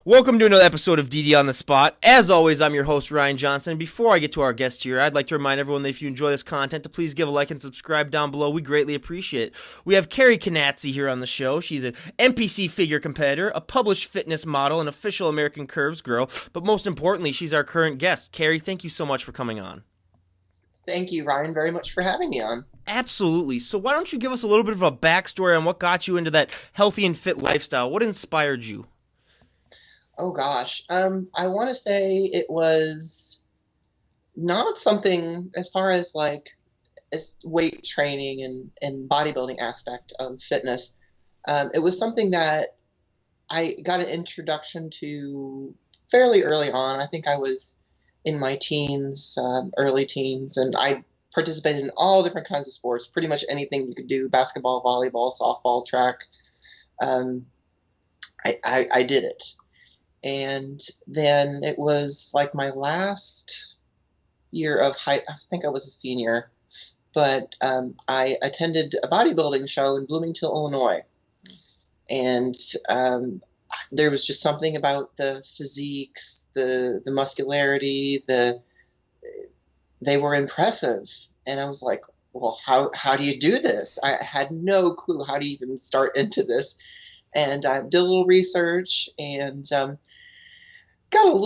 Welcome to another episode of DD on the Spot. As always, I'm your host, Ryan Johnson. Before I get to our guest here, I'd like to remind everyone that if you enjoy this content, to please give a like and subscribe down below. We greatly appreciate it. We have Carrie Canazzi here on the show. She's an NPC figure competitor, a published fitness model, an official American Curves girl, but most importantly, she's our current guest. Carrie, thank you so much for coming on. Thank you, Ryan, very much for having me on. Absolutely. So why don't you give us a little bit of a backstory on what got you into that healthy and fit lifestyle? What inspired you? Oh gosh, I want to say it was not something as far as like as weight training and bodybuilding aspect of fitness. It was something that I got an introduction to fairly early on. I think I was in my teens, early teens, and I participated in all different kinds of sports, pretty much anything you could do: basketball, volleyball, softball, track. Um, I did it. And then it was like my last year of high, I think I was a senior, but I attended a bodybuilding show in Bloomington, Illinois. And there was just something about the physiques, the muscularity, they were impressive. And I was like, well, how do you do this? I had no clue how to even start into this. And I did a little research and got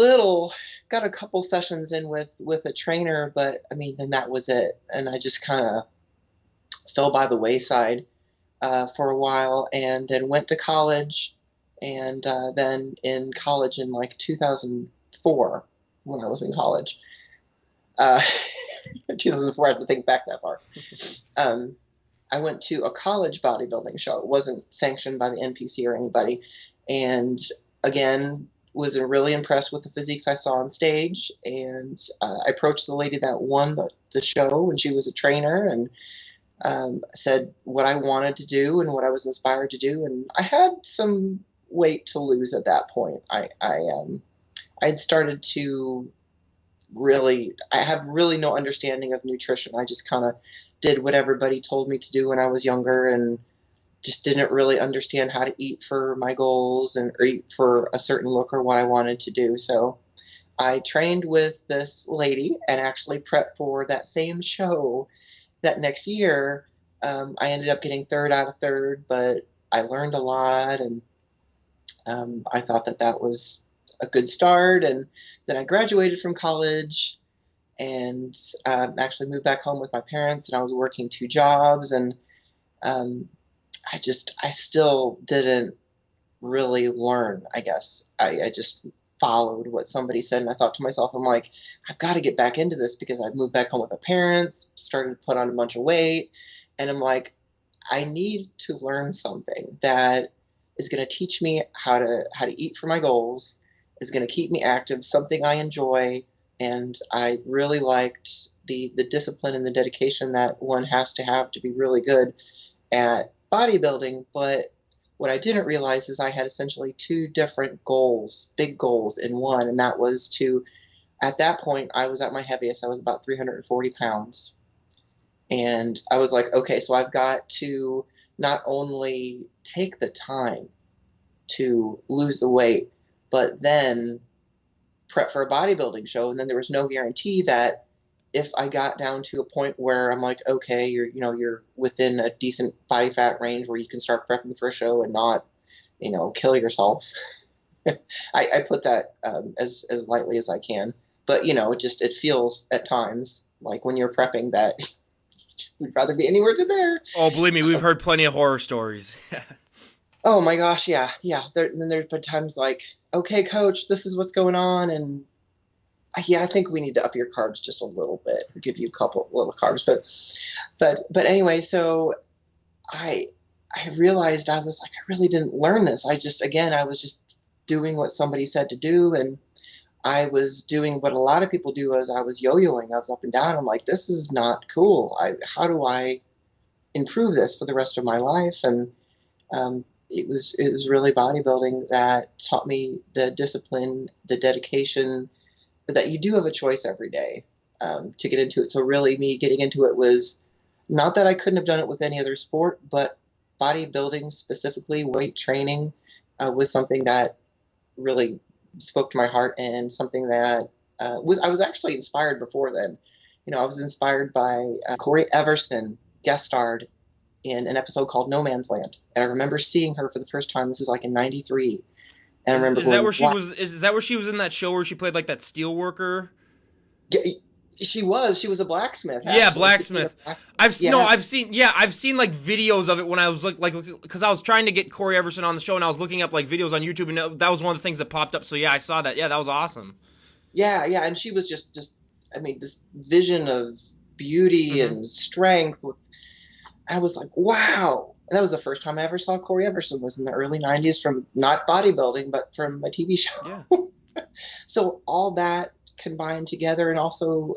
got a couple sessions in with a trainer, but I mean, then that was it. And I just kind of fell by the wayside for a while, and then went to college. And then in college in like 2004, when I was in college, uh, 2004, I have to think back that far. Um, I went to a college bodybuilding show. It wasn't sanctioned by the NPC or anybody. And again, was really impressed with the physiques I saw on stage. And I approached the lady that won the show, and she was a trainer, and said what I wanted to do and what I was inspired to do. And I had some weight to lose at that point. I had started to I have really no understanding of nutrition. I just kind of did what everybody told me to do when I was younger, and just didn't really understand how to eat for my goals and or eat for a certain look or what I wanted to do. So I trained with this lady and actually prepped for that same show that next year. I ended up getting third out of third, but I learned a lot, and I thought that that was a good start. And then I graduated from college and actually moved back home with my parents, and I was working two jobs. And um, I still didn't really learn, I guess. I just followed what somebody said, and I thought to myself, I'm like, I've got to get back into this because I've moved back home with my parents, started to put on a bunch of weight, and I'm like, I need to learn something that is going to teach me how to eat for my goals, is going to keep me active, something I enjoy. And I really liked the discipline and the dedication that one has to have to be really good at bodybuilding. But what I didn't realize is I had essentially two different goals, big goals in one. And that was to, at that point, I was at my heaviest. I was about 340 pounds. And I was like, okay, so I've got to not only take the time to lose the weight, but then prep for a bodybuilding show. And then there was no guarantee that if I got down to a point where I'm like, okay, you're within a decent body fat range where you can start prepping for a show and not, kill yourself. I put that as lightly as I can, but it feels at times like when you're prepping that we'd rather be anywhere than there. Oh, believe me, we've heard plenty of horror stories. Oh my gosh, yeah, yeah. Then there's been times like, okay, coach, this is what's going on, and yeah, I think we need to up your carbs just a little bit, give you a couple little carbs, but anyway, so I I realized I was like, I really didn't learn this. I was just doing what somebody said to do, and I was doing what a lot of people do as I was yo-yoing. I was up and down. I'm like, this is not cool. How do I improve this for the rest of my life? And it was really bodybuilding that taught me the discipline, the dedication, that you do have a choice every day to get into it. So really, me getting into it was not that I couldn't have done it with any other sport, but bodybuilding specifically, weight training, was something that really spoke to my heart, and something that I was actually inspired before then. I was inspired by Corey Everson guest starred in an episode called No Man's Land, and I remember seeing her for the first time. This is like in '93, and I remember Is that going, where she "Wow!" was? Is that where she was in that show where she played like that steel worker? She was a blacksmith. Yeah, Actually, she played blacksmith. a black, yeah, I've seen like videos of it when I was like because I was trying to get Corey Everson on the show and I was looking up like videos on YouTube and that was one of the things that popped up. So yeah, I saw that. Yeah, that was awesome. yeah, and she was just I mean, this vision of beauty Mm-hmm. and strength. I was like, wow. And that was the first time I ever saw Corey Everson, was in the early '90s, from not bodybuilding, but from a TV show. Yeah. So all that combined together, and also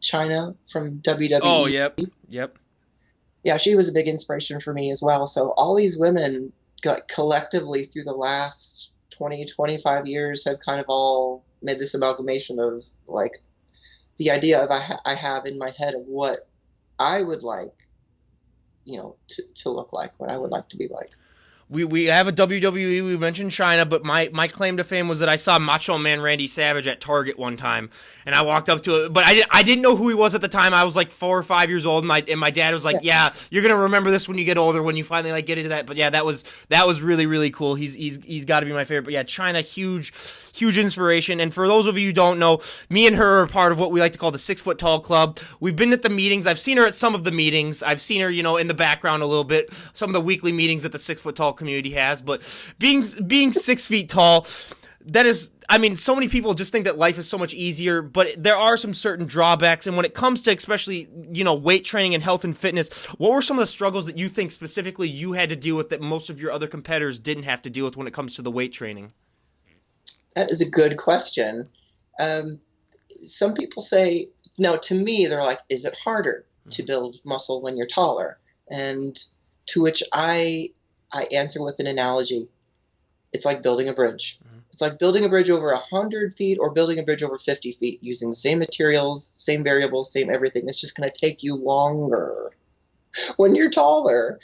China from WWE. Oh, yep. Yeah, she was a big inspiration for me as well. So all these women got collectively through the last 20, 25 years have kind of all made this amalgamation of like the idea of I have in my head of what I would like, to look like, what I would like to be like. We have a WWE. We mentioned China, but my claim to fame was that I saw Macho Man Randy Savage at Target one time, and I walked up to it, but I didn't know who he was at the time. I was like 4 or 5 years old, and my dad was like, "Yeah, you're gonna remember this when you get older, when you finally like get into that." But yeah, that was really really cool. He's got to be my favorite. But yeah, China, huge inspiration. And for those of you who don't know, me and her are part of what we like to call the 6 Foot Tall Club. We've been at the meetings. I've seen her at some of the meetings. I've seen her, in the background a little bit. Some of the weekly meetings that the 6 Foot Tall community has. But being 6 feet tall, that is, I mean, so many people just think that life is so much easier, but there are some certain drawbacks. And when it comes to especially, weight training and health and fitness, what were some of the struggles that you think specifically you had to deal with that most of your other competitors didn't have to deal with when it comes to the weight training? That is a good question. Some people say, no, to me, they're like, is it harder to build muscle when you're taller? And to which I answer with an analogy. It's like building a bridge. It's like building a bridge over 100 feet or building a bridge over 50 feet using the same materials, same variables, same everything. It's just going to take you longer when you're taller.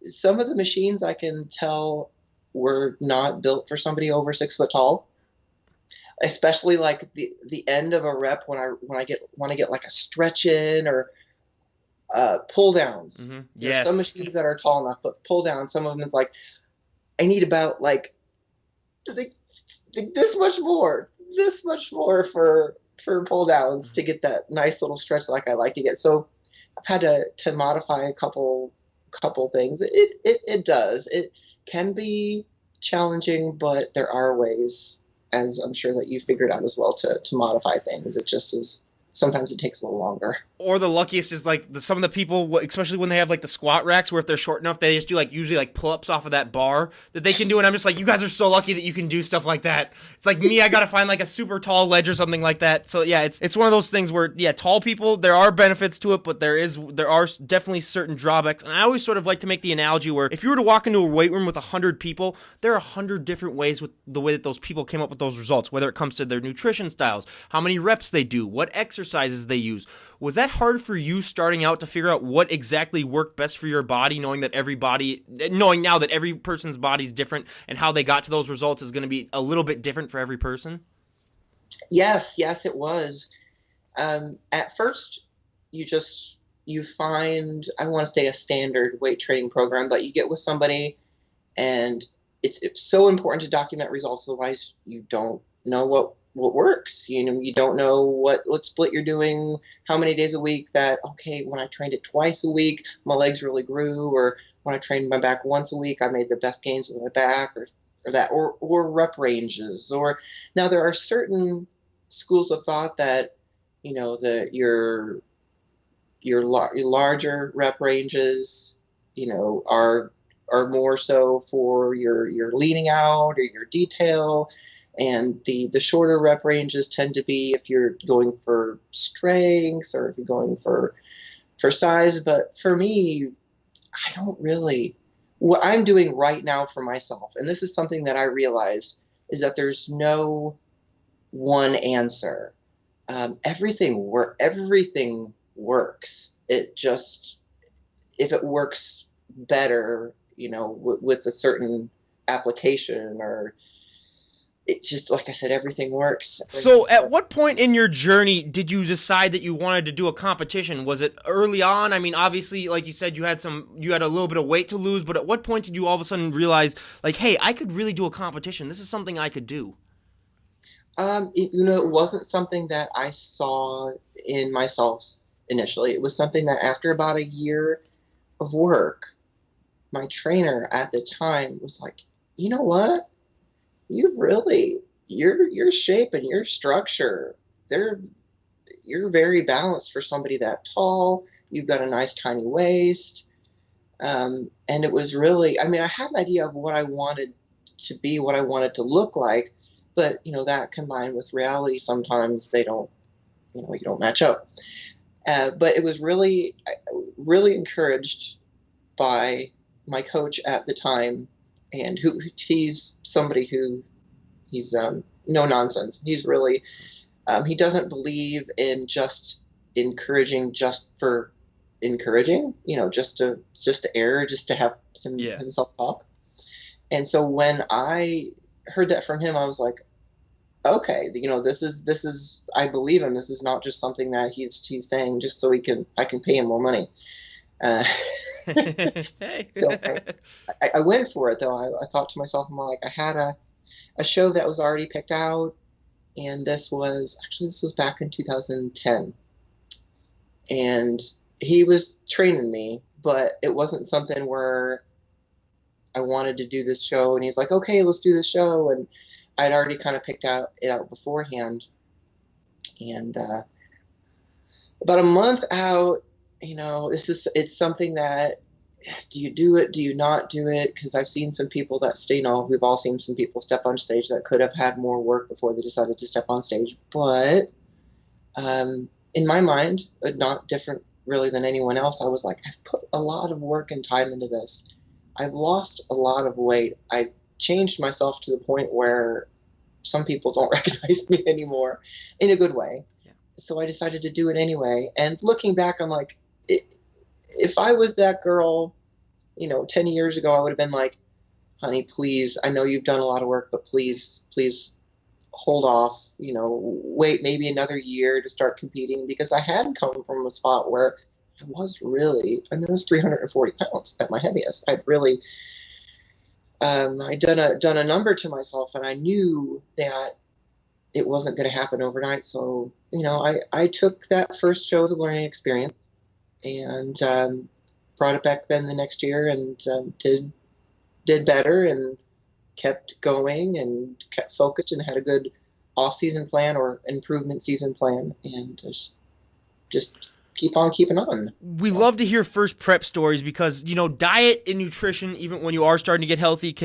Some of the machines I can tell were not built for somebody over 6 foot tall, especially like the end of a rep when I want to get like a stretch in or pull downs. Mm-hmm. There's Yes. some machines that are tall enough, but pull down, some of them is like, I need about like this much more for pull downs to get that nice little stretch like I like to get. So I've had to modify a couple things. It does. It can be challenging, but there are ways, as I'm sure that you figured out as well, to modify things. It just is, sometimes it takes a little longer. Or the luckiest is like some of the people, especially when they have like the squat racks, where if they're short enough, they just do like usually like pull-ups off of that bar that they can do. And I'm just like, you guys are so lucky that you can do stuff like that. It's like me, I gotta find like a super tall ledge or something like that. So yeah, it's one of those things where, yeah, tall people, there are benefits to it, but there are definitely certain drawbacks. And I always sort of like to make the analogy where if you were to walk into a weight room with 100 people, there are 100 different ways with the way that those people came up with those results, whether it comes to their nutrition styles, how many reps they do, what exercises they use. Was that hard for you starting out to figure out what exactly worked best for your body, knowing now that every person's body's different and how they got to those results is going to be a little bit different for every person? Yes, it was. At first, you find, I want to say, a standard weight training program, but you get with somebody, and it's so important to document results. Otherwise, you don't know what works. You don't know what split you're doing, how many days a week that, okay, when I trained it twice a week, my legs really grew, or when I trained my back once a week, I made the best gains with my back, or rep ranges. Or now there are certain schools of thought that, your larger rep ranges, are more so for your leaning out or your detail. And the shorter rep ranges tend to be if you're going for strength or if you're going for size. But for me, I don't really. What I'm doing right now for myself, and this is something that I realized, is that there's no one answer. Everything works. It just, if it works better, with a certain application, or it just, like I said, everything works. So, at what point in your journey did you decide that you wanted to do a competition? Was it early on? I mean, obviously, like you said, you had a little bit of weight to lose, but at what point did you all of a sudden realize, like, hey, I could really do a competition? This is something I could do. It wasn't something that I saw in myself initially. It was something that after about a year of work, my trainer at the time was like, you know what? You've really your shape and your structure, they're you're very balanced for somebody that tall. You've got a nice tiny waist. And it was really, I mean, I had an idea of what I wanted to be, what I wanted to look like, but that combined with reality, sometimes they don't, you don't match up. But it was really, really encouraged by my coach at the time, and he's somebody who he's no nonsense. He's really he doesn't believe in just encouraging just for encouraging, just to err, just to have himself talk. And so when I heard that from him, I was like, okay, this is I believe him. This is not just something that he's saying just so I can pay him more money. Uh, so I went for it though. I thought to myself, I'm like, I had a show that was already picked out, and this was back in 2010, and he was training me, but it wasn't something where I wanted to do this show, and he's like, okay, let's do this show, and I'd already kind of picked it out beforehand, and about a month out, it's something that, do you do it? Do you not do it? Because I've seen some people that we've all seen some people step on stage that could have had more work before they decided to step on stage. But in my mind, not different really than anyone else, I was like, I've put a lot of work and time into this. I've lost a lot of weight. I've changed myself to the point where some people don't recognize me anymore in a good way. Yeah. So I decided to do it anyway. And looking back, I'm like, if I was that girl, 10 years ago, I would have been like, honey, please, I know you've done a lot of work, but please hold off, wait maybe another year to start competing, because I had come from a spot where I was 340 pounds at my heaviest. I'd really, I'd done a number to myself, and I knew that it wasn't going to happen overnight. So, I took that first show as a learning experience, and brought it back then the next year, and did better, and kept going, and kept focused, and had a good off-season plan or improvement season plan, and just keep on keeping on. We love to hear first prep stories, because diet and nutrition, even when you are starting to get healthy, it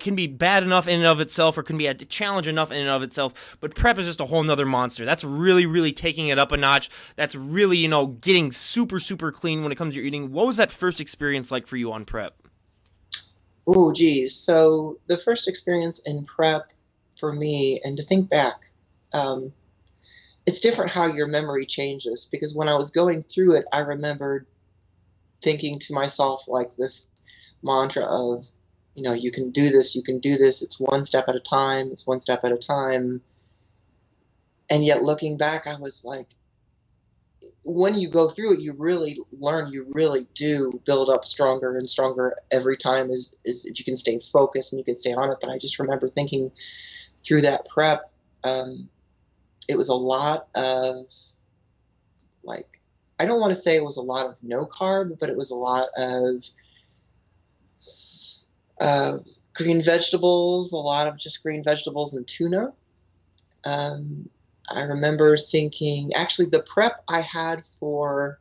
can be bad enough in and of itself, or can be a challenge enough in and of itself. But prep is just a whole nother monster. That's really, really taking it up a notch. That's really getting super, super clean when it comes to your eating. What was that first experience like for you on prep? Oh, geez. So the first experience in prep for me, and to think back, it's different how your memory changes, because when I was going through it, I remembered thinking to myself like this mantra of, you can do this, it's one step at a time, it's one step at a time. And yet looking back, I was like, when you go through it, you really learn, you really do build up stronger and stronger every time as you can stay focused and you can stay on it. But I just remember thinking through that prep, it was a lot of, like, I don't want to say it was a lot of no carb, but it was a lot of green vegetables, a lot of just green vegetables and tuna. I remember thinking, actually, the prep I had for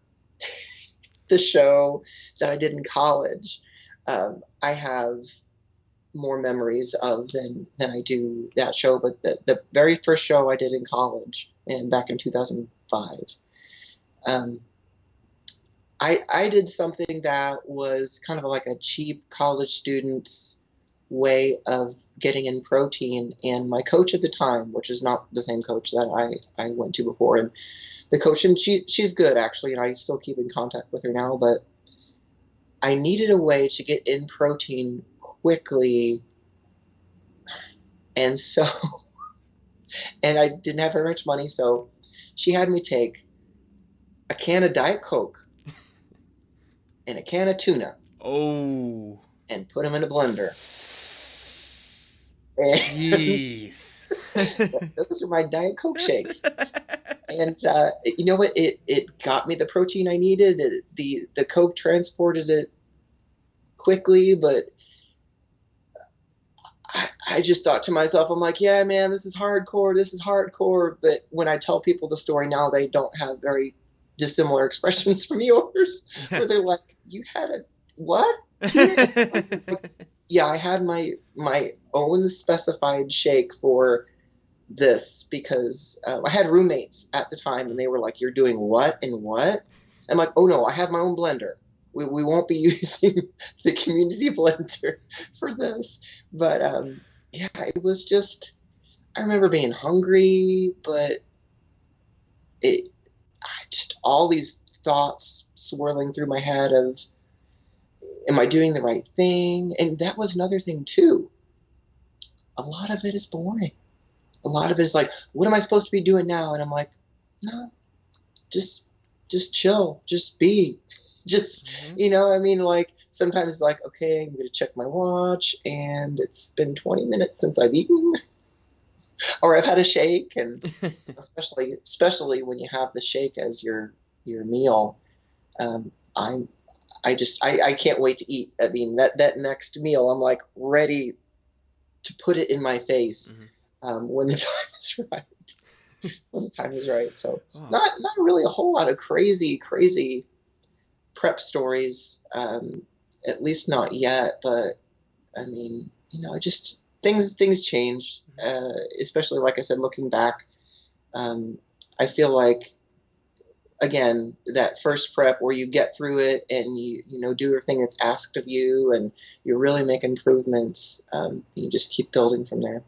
the show that I did in college, I have more memories of than I do that show. But the very first show I did in college, and back in 2005, I did something that was kind of like a cheap college student's way of getting in protein. And my coach at the time, which is not the same coach that I went to before, and the coach, and she's good actually, and I still keep in contact with her now, but I needed a way to get in protein quickly And so, and I didn't have very much money, so she had me take a can of Diet Coke and a can of tuna Oh, and put them in a blender. And jeez. those are my Diet Coke shakes. And you know what? It got me the protein I needed. The Coke transported it quickly, but I just thought to myself, I'm like, yeah, man, this is hardcore. This is hardcore. But when I tell people the story now, they don't have very dissimilar expressions from yours, where they're like, you had a what? Yeah, I had my own specified shake for this because I had roommates at the time, and they were like, "You're doing what and what?" I'm like, "Oh no, I have my own blender. We won't be using the community blender for this." But yeah, it was just. I remember being hungry, but I just all these thoughts swirling through my head of, "Am I doing the right thing?" And that was another thing too. A lot of it is boring. A lot of it is like, what am I supposed to be doing now? And I'm like, no, just chill, just be, just I mean, like sometimes it's like, okay, I'm gonna check my watch, and it's been 20 minutes since I've eaten or I've had a shake, and especially when you have the shake as your meal, I'm I can't wait to eat. I mean that next meal, I'm like ready to put it in my face. When the time is right. When the time is right. So not really a whole lot of crazy prep stories, at least not yet. But I mean, just things change, especially like I said, looking back. I feel like again that first prep where you get through it and you do everything that's asked of you and you really make improvements. You just keep building from there.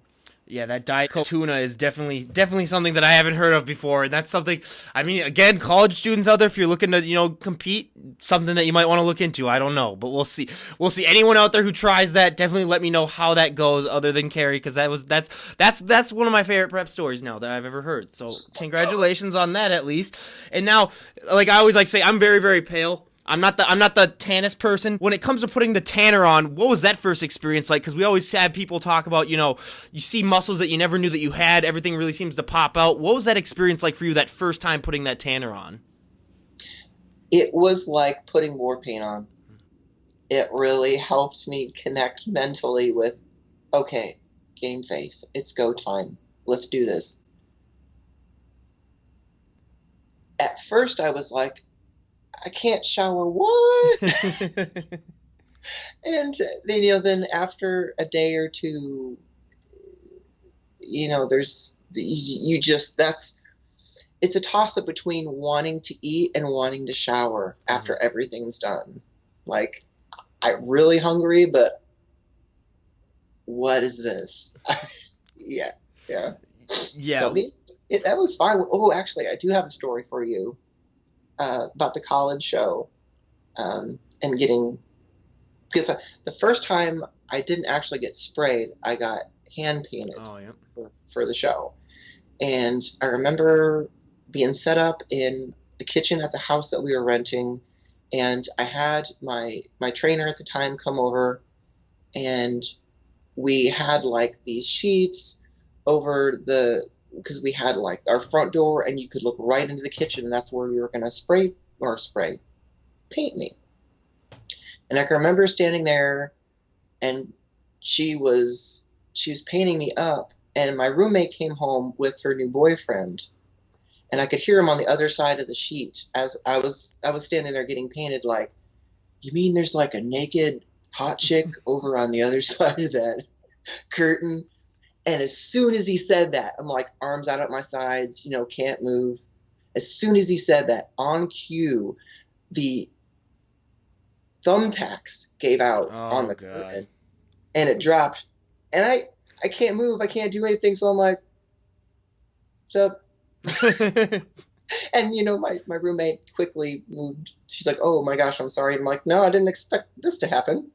Yeah, that Diet Coke tuna is definitely something that I haven't heard of before. And that's something, I mean, again, college students out there, if you're looking to, compete, something that you might want to look into. I don't know, but we'll see. We'll see. Anyone out there who tries that, definitely let me know how that goes other than Carrie, because that's one of my favorite prep stories now that I've ever heard. So congratulations on that at least. And now, like I always like to say, I'm very, very pale. I'm not the tannest person. When it comes to putting the tanner on, what was that first experience like? Because we always had people talk about, you see muscles that you never knew that you had. Everything really seems to pop out. What was that experience like for you that first time putting that tanner on? It was like putting war paint on. It really helped me connect mentally with, okay, game face. It's go time. Let's do this. At first, I was like, I can't shower. What? And then after a day or two, there's it's a toss up between wanting to eat and wanting to shower after everything's done. Like, I'm really hungry, but what is this? Yeah. So that was fine. Oh, actually, I do have a story for you. About the college show, and because the first time I didn't actually get sprayed, I got hand painted for the show. And I remember being set up in the kitchen at the house that we were renting, and I had my trainer at the time come over, and we had like these sheets over because we had like our front door and you could look right into the kitchen, and that's where we were going to paint me. And I can remember standing there, and she was painting me up, and my roommate came home with her new boyfriend, and I could hear him on the other side of the sheet as I was standing there getting painted, like, you mean there's like a naked hot chick over on the other side of that curtain? And as soon as he said that, I'm like, arms out at my sides, can't move. As soon as he said that, on cue, the thumbtacks gave out on the curtain, and it dropped. And I can't move. I can't do anything. So I'm like, what's up? And, my roommate quickly moved. She's like, oh, my gosh, I'm sorry. I'm like, no, I didn't expect this to happen.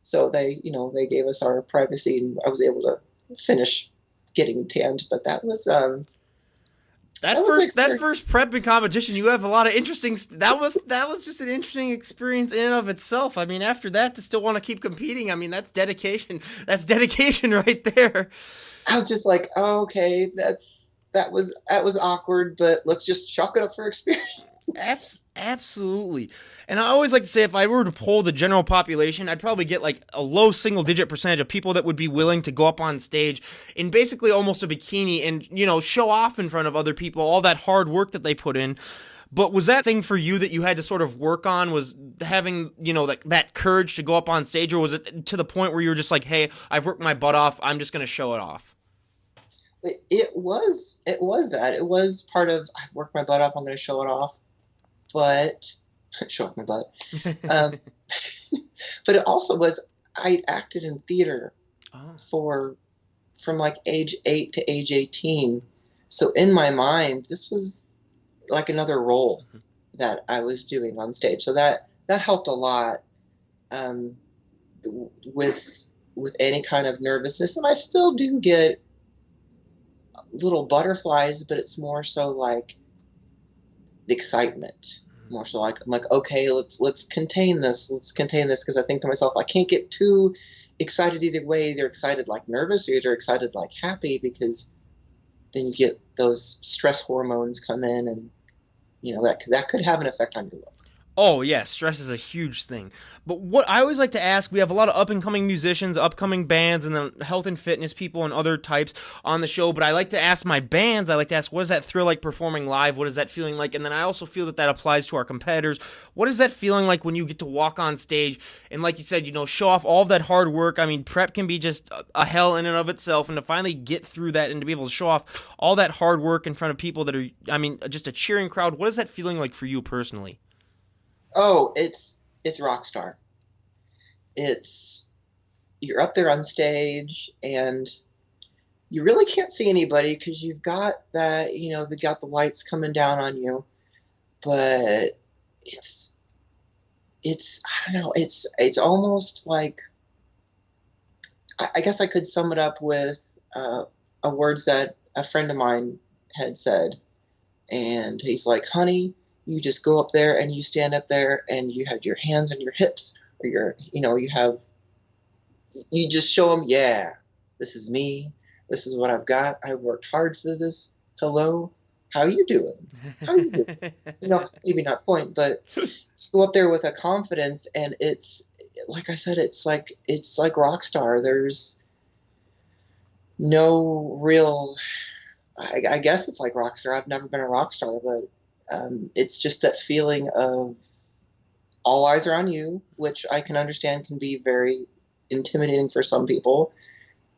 So they gave us our privacy, and I was able to finish getting tanned. But that That was an first experience. prep and competition, you have a lot of interesting. That was just an interesting experience in and of itself. I mean, after that, to still want to keep competing, I mean, that's dedication. That's dedication right there. I was just like, oh, okay, that was awkward, but let's just chalk it up for experience. Absolutely. And I always like to say if I were to poll the general population, I'd probably get like a low single digit percentage of people that would be willing to go up on stage in basically almost a bikini and, show off in front of other people all that hard work that they put in. But was that thing for you that you had to sort of work on was having, that courage to go up on stage, or was it to the point where you were just like, hey, I've worked my butt off, I'm just going to show it off? It was that. It was part of I worked my butt off. I'm going to show it off, but show off my butt. Um, but it also was I acted in theater Oh. for from like age 8 to age 18. So in my mind, this was like another role that I was doing on stage. So that helped a lot um, with any kind of nervousness, and I still do get little butterflies, but it's more so like the excitement. More so like I'm like, okay, let's contain this. Let's contain this because I think to myself, I can't get too excited either way. Either excited like nervous, or either excited like happy, because then you get those stress hormones come in, and that could have an effect on your look. Oh yeah, stress is a huge thing. But what I always like to ask, we have a lot of up and coming musicians, upcoming bands, and then health and fitness people and other types on the show. But I like to ask my bands, I like to ask, what does that thrill like performing live? What is that feeling like? And then I also feel that applies to our competitors. What is that feeling like when you get to walk on stage and, like you said, show off all of that hard work? I mean, prep can be just a hell in and of itself, and to finally get through that and to be able to show off all that hard work in front of people that are, I mean, just a cheering crowd. What is that feeling like for you personally? Oh, it's rock star. It's You're up there on stage, and you really can't see anybody because you've got that, they got the lights coming down on you. But it's I don't know, it's almost like I guess I could sum it up with a words that a friend of mine had said, and he's like, honey, you just go up there and you stand up there and you have your hands on your hips, or you just show them, yeah, this is me. This is what I've got. I worked hard for this. Hello, how you doing? How you doing? Maybe not point, but just go up there with a confidence, and it's like I said, it's like rock star. There's no real. I guess it's like rock star. I've never been a rock star, but it's just that feeling of all eyes are on you, which I can understand can be very intimidating for some people.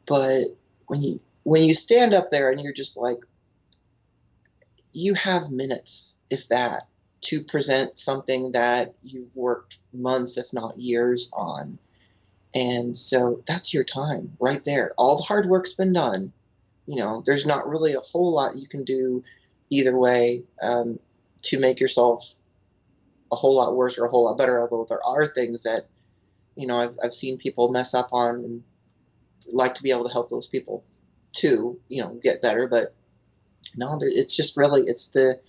But when you stand up there and you're just like, you have minutes, if that, to present something that you've worked months, if not years on. And so that's your time right there. All the hard work's been done. There's not really a whole lot you can do either way to make yourself a whole lot worse or a whole lot better. Although there are things that, I've seen people mess up on, and like to be able to help those people too, get better. But no, it's just really, it's the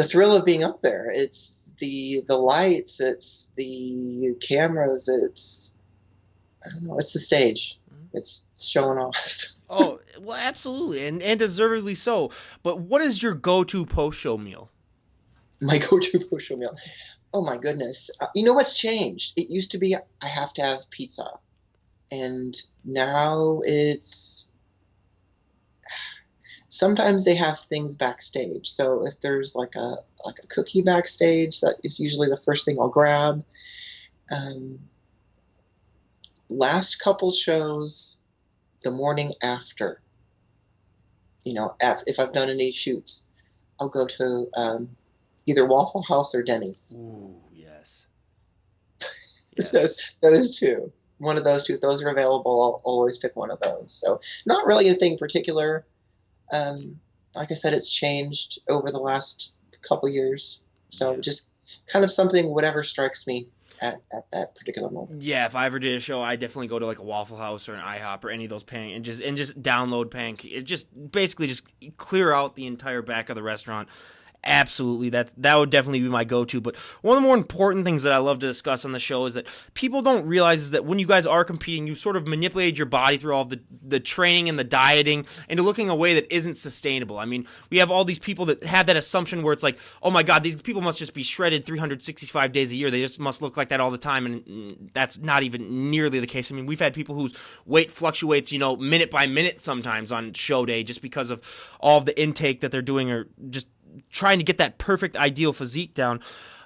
thrill of being up there. It's the lights, it's the cameras, I don't know, it's the stage. It's showing off. Oh, well, absolutely, and deservedly so. But what is your go-to post-show meal? My go-to post-show meal. Oh my goodness. You know what's changed? It used to be I have to have pizza, and now it's sometimes they have things backstage. So if there's like a cookie backstage, that is usually the first thing I'll grab. Um, Last couple shows, the morning after, if I've done any shoots, I'll go to either Waffle House or Denny's. Ooh, yes. Those two. One of those two. If those are available, I'll always pick one of those. So not really anything particular. Like I said, it's changed over the last couple years. So just kind of something, whatever strikes me at that particular moment. Yeah, if I ever did a show, I definitely go to like a Waffle House or an IHOP or any of those and just download pancake. It just basically just clear out the entire back of the restaurant. Absolutely, that would definitely be my go-to. But one of the more important things that I love to discuss on the show is that people don't realize is that when you guys are competing, you sort of manipulate your body through all of the training and the dieting into looking a way that isn't sustainable. I mean, we have all these people that have that assumption where it's like, oh my God, these people must just be shredded 365 days a year. They just must look like that all the time, and that's not even nearly the case. I mean, we've had people whose weight fluctuates, minute by minute sometimes on show day just because of all of the intake that they're doing or just trying to get that perfect ideal physique down.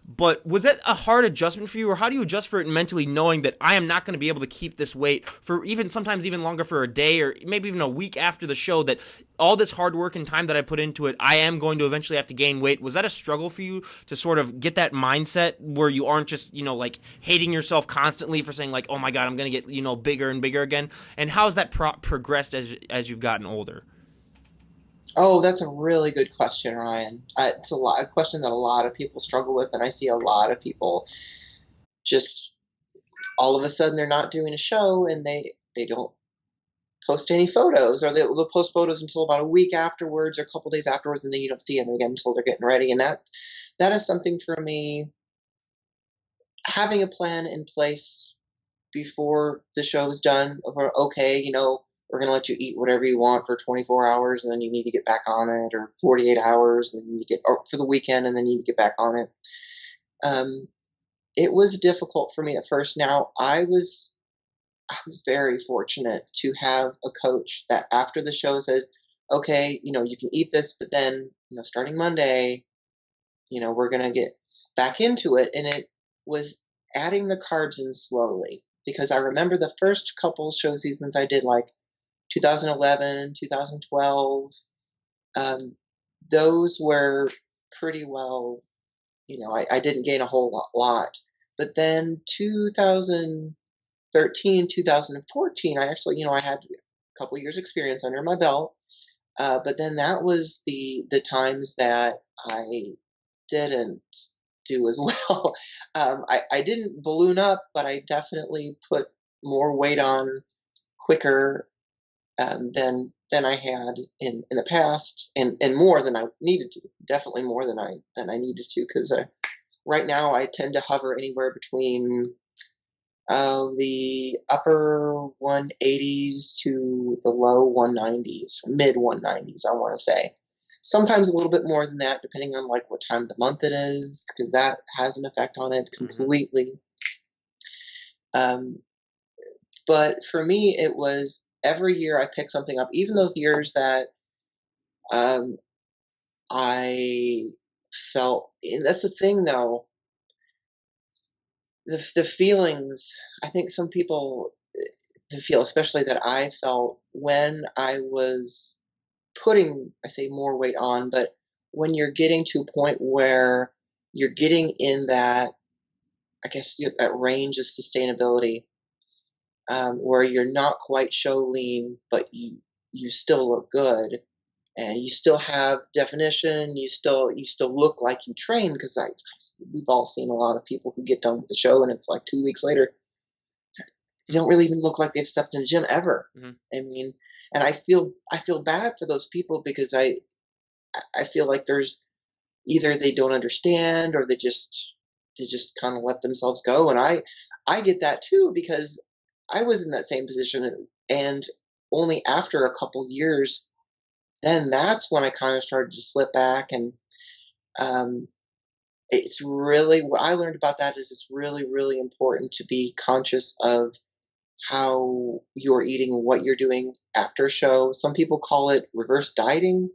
But was that a hard adjustment for you, or how do you adjust for it mentally, knowing that I am not going to be able to keep this weight for sometimes even longer, for a day or maybe even a week after the show, that all this hard work and time that I put into it, I am going to eventually have to gain weight? Was that a struggle for you to sort of get that mindset where you aren't just, like hating yourself constantly for saying like, oh my God, I'm going to get, bigger and bigger again? And how has that progressed as you've gotten older? Oh, that's a really good question, Ryan. It's a question that a lot of people struggle with, and I see a lot of people just all of a sudden they're not doing a show and they don't post any photos, or they'll post photos until about a week afterwards or a couple days afterwards, and then you don't see them again until they're getting ready. And that is something for me. Having a plan in place before the show is done, or okay, we're going to let you eat whatever you want for 24 hours and then you need to get back on it, or 48 hours and then or for the weekend and then you need to get back on it. Um, it was difficult for me at first. Now, I was very fortunate to have a coach that after the show said, okay, you can eat this, but then, starting Monday, we're going to get back into it. And it was adding the carbs in slowly, because I remember the first couple show seasons I did, like 2011, 2012, um, those were pretty well, I didn't gain a whole lot. But then 2013, 2014, I actually, I had a couple years experience under my belt. But then that was the times that I didn't do as well. I didn't balloon up, but I definitely put more weight on quicker, than I had in the past, and more than I needed to. Definitely more than I needed to, because right now I tend to hover anywhere between the upper 180s to the low 190s, mid 190s, I want to say. Sometimes a little bit more than that, depending on like what time of the month it is, because that has an effect on it Mm-hmm. completely. Um, but for me, it was every year I pick something up, even those years that um, I felt. And that's the thing, though. The feelings. I think some people to feel, especially that I felt when I was putting, I say more weight on, but when you're getting to a point where you're getting in that, I guess, that range of sustainability, where you're not quite show lean, but you still look good and you still have definition. You still look like you train, because we've all seen a lot of people who get done with the show and it's like 2 weeks later they don't really even look like they've stepped in the gym ever. Mm-hmm. I mean, and I feel bad for those people, because I feel like there's either they don't understand, or they just kind of let themselves go. And I get that too, because I was in that same position, and only after a couple years, then that's when I kind of started to slip back. And um, it's really, what I learned about that is it's really, really important to be conscious of how you're eating, what you're doing after show. Some people call it reverse dieting.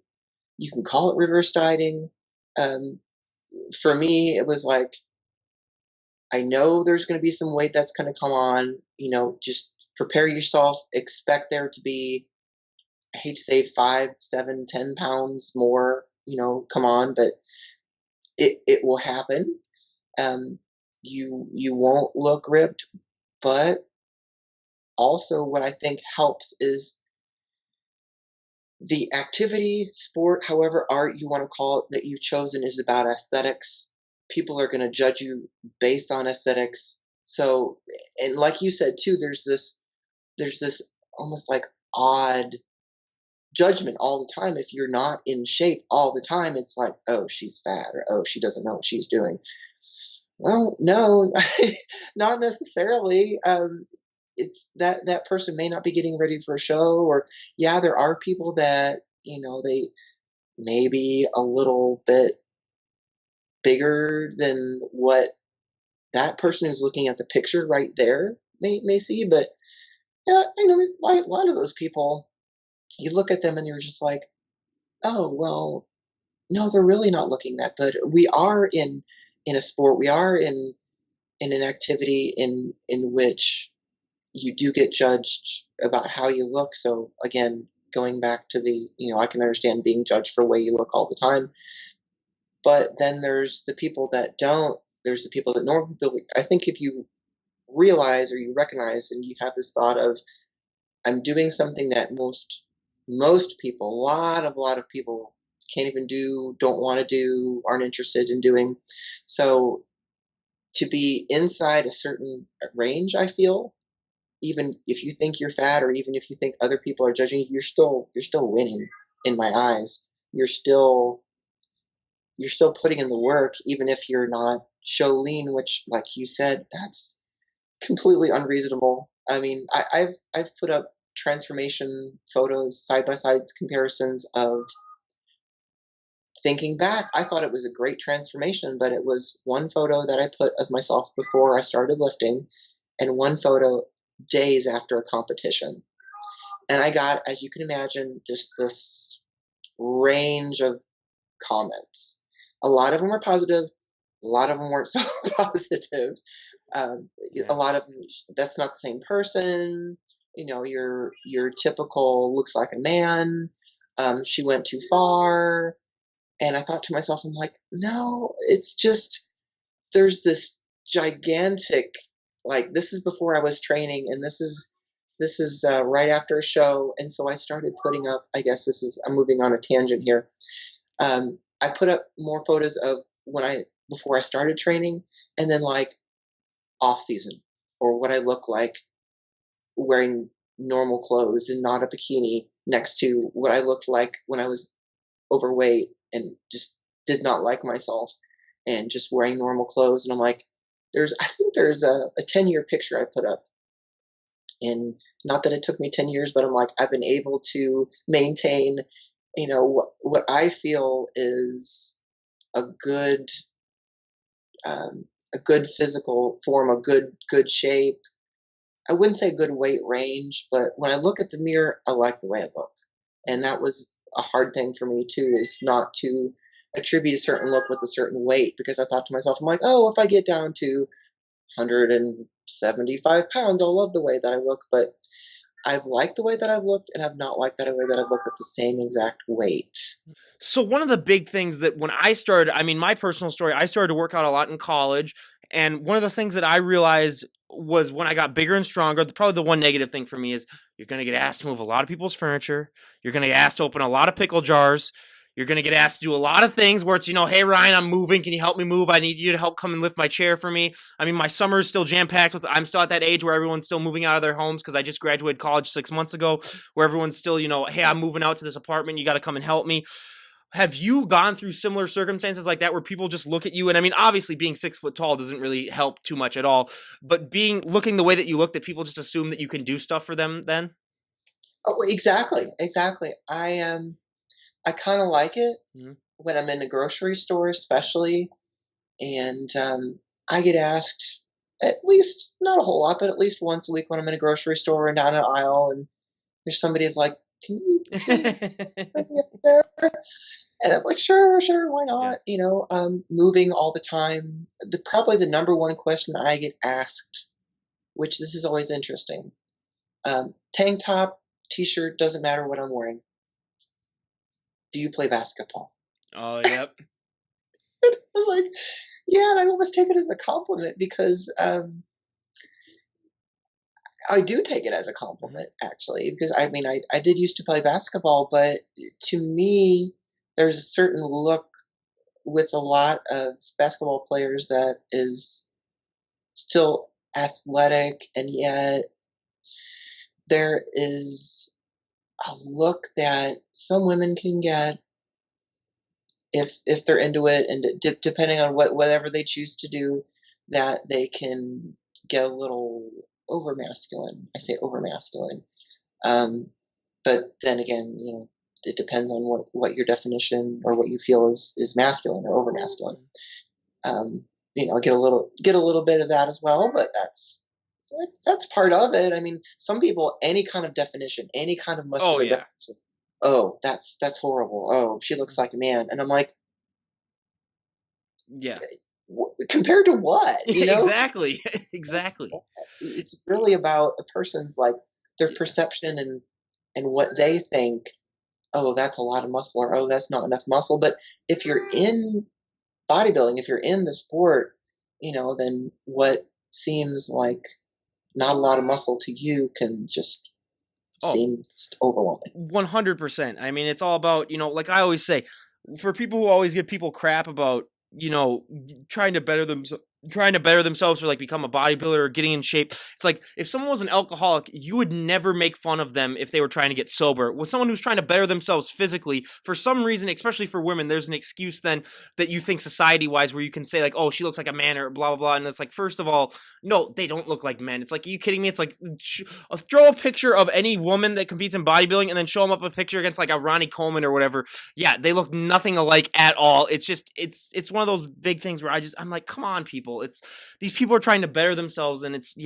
You can call it reverse dieting. Um, for me, it was like, I know there's going to be some weight that's going to come on. Just prepare yourself. Expect there to be, I hate to say 5, 7, 10 pounds more, come on, but it will happen. Um, you won't look ripped, but also what I think helps is the activity, sport, however art you want to call it, that you've chosen is about aesthetics. People are going to judge you based on aesthetics. So, and like you said too, there's this almost like odd judgment all the time. If you're not in shape all the time, it's like, oh, she's fat, or oh, she doesn't know what she's doing. Well, no, not necessarily. It's that person may not be getting ready for a show, or yeah, there are people that they may be a little bit bigger than what that person who's looking at the picture right there may see. But yeah, a lot of those people, you look at them and you're just like, oh well, no, they're really not looking that good. We are in a sport, we are in an activity in which you do get judged about how you look. So again, going back to I can understand being judged for the way you look all the time, but then there's the people that don't. There's the people that normally. I think if you realize or you recognize and you have this thought of, I'm doing something that most people, a lot of people can't even do, don't want to do, aren't interested in doing. So to be inside a certain range, I feel, even if you think you're fat or even if you think other people are judging you, you're still winning in my eyes. You're still putting in the work, even if you're not show lean, which, like you said, that's completely unreasonable. I mean, I've put up transformation photos, side by side comparisons of, thinking back, I thought it was a great transformation, but it was one photo that I put of myself before I started lifting, and one photo days after a competition. And I got, as you can imagine, just this range of comments. A lot of them were positive. A lot of them weren't so positive. A Yeah. lot of them, that's not the same person. Your typical looks like a man. She went too far. And I thought to myself, I'm like, no, it's just, there's this gigantic, like, this is before I was training, and this is right after a show. And so I started putting up, I guess I'm moving on a tangent here. I put up more photos of before I started training, and then like off season, or what I look like wearing normal clothes and not a bikini, next to what I looked like when I was overweight and just did not like myself and just wearing normal clothes. And I'm like, I think there's a 10-year picture I put up. And not that it took me 10 years, but I'm like, I've been able to maintain, what I feel is a good, a good physical form, a good shape. I wouldn't say good weight range, but when I look at the mirror, I like the way I look. And that was a hard thing for me too, is not to attribute a certain look with a certain weight, because I thought to myself, I'm like, oh, if I get down to 175 pounds, I'll love the way that I look. But I've liked the way that I've looked, and I've not liked the way that I've looked at the same exact weight. So one of the big things that when I started, I mean, my personal story, I started to work out a lot in college. And one of the things that I realized was when I got bigger and stronger, probably the one negative thing for me is you're going to get asked to move a lot of people's furniture. You're going to get asked to open a lot of pickle jars. You're going to get asked to do a lot of things where it's, hey, Ryan, I'm moving. Can you help me move? I need you to help come and lift my chair for me. I mean, my summer is still jam-packed with, I'm still at that age where everyone's still moving out of their homes because I just graduated college 6 months ago, where everyone's still, hey, I'm moving out to this apartment. You got to come and help me. Have you gone through similar circumstances like that where people just look at you? And I mean, obviously being 6 foot tall doesn't really help too much at all, but looking the way that you look, that people just assume that you can do stuff for them then? Oh, exactly, exactly. I kind of like it Mhm. when I'm in a grocery store, especially, and I get asked at least, not a whole lot, but at least once a week when I'm in a grocery store and down an aisle, and there's somebody is like, can you put me up there? And I'm like, sure, sure, why Yeah. not? Moving all the time. Probably the number one question I get asked, which this is always interesting. Tank top, t-shirt, doesn't matter what I'm wearing. Do you play basketball? Oh, yep. I'm like, yeah, and I almost take it as a compliment, because I do take it as a Mhm. compliment, actually, because I mean, I did used to play basketball, but to me, there's a certain look with a lot of basketball players that is still athletic, and yet there is a look that some women can get if they're into it, and depending on whatever they choose to do, that they can get a little over masculine. I say over masculine, um, but then again, it depends on what your definition or what you feel is masculine or over masculine. Get a little bit of that as well, but that's part of it. I mean, some people, any kind of definition, any kind of Oh muscular yeah. definition, oh, that's horrible. Oh, she looks like a man, and I'm like, Yeah. compared to what? Exactly. Exactly. It's really about a person's like their Yeah. perception and what they think. Oh, that's a lot of muscle, or oh, that's not enough muscle. But if you're in bodybuilding, if you're in the sport, then what seems like not a lot of muscle to you can just Oh, seem overwhelming. 100%. I mean, it's all about, like I always say, for people who always give people crap about, trying to better themselves or like become a bodybuilder or getting in shape. It's like if someone was an alcoholic, you would never make fun of them if they were trying to get sober. With someone who's trying to better themselves physically, for some reason, especially for women, there's an excuse then that you think society-wise where you can say like, "Oh, she looks like a man," or blah blah blah, and it's like, first of all, no, they don't look like men. It's like, are you kidding me? It's like throw a picture of any woman that competes in bodybuilding and then show them up a picture against like a Ronnie Coleman or whatever. Yeah, they look nothing alike at all. It's just it's one of those big things where I'm like, come on, people. It's these people are trying to better themselves, and it's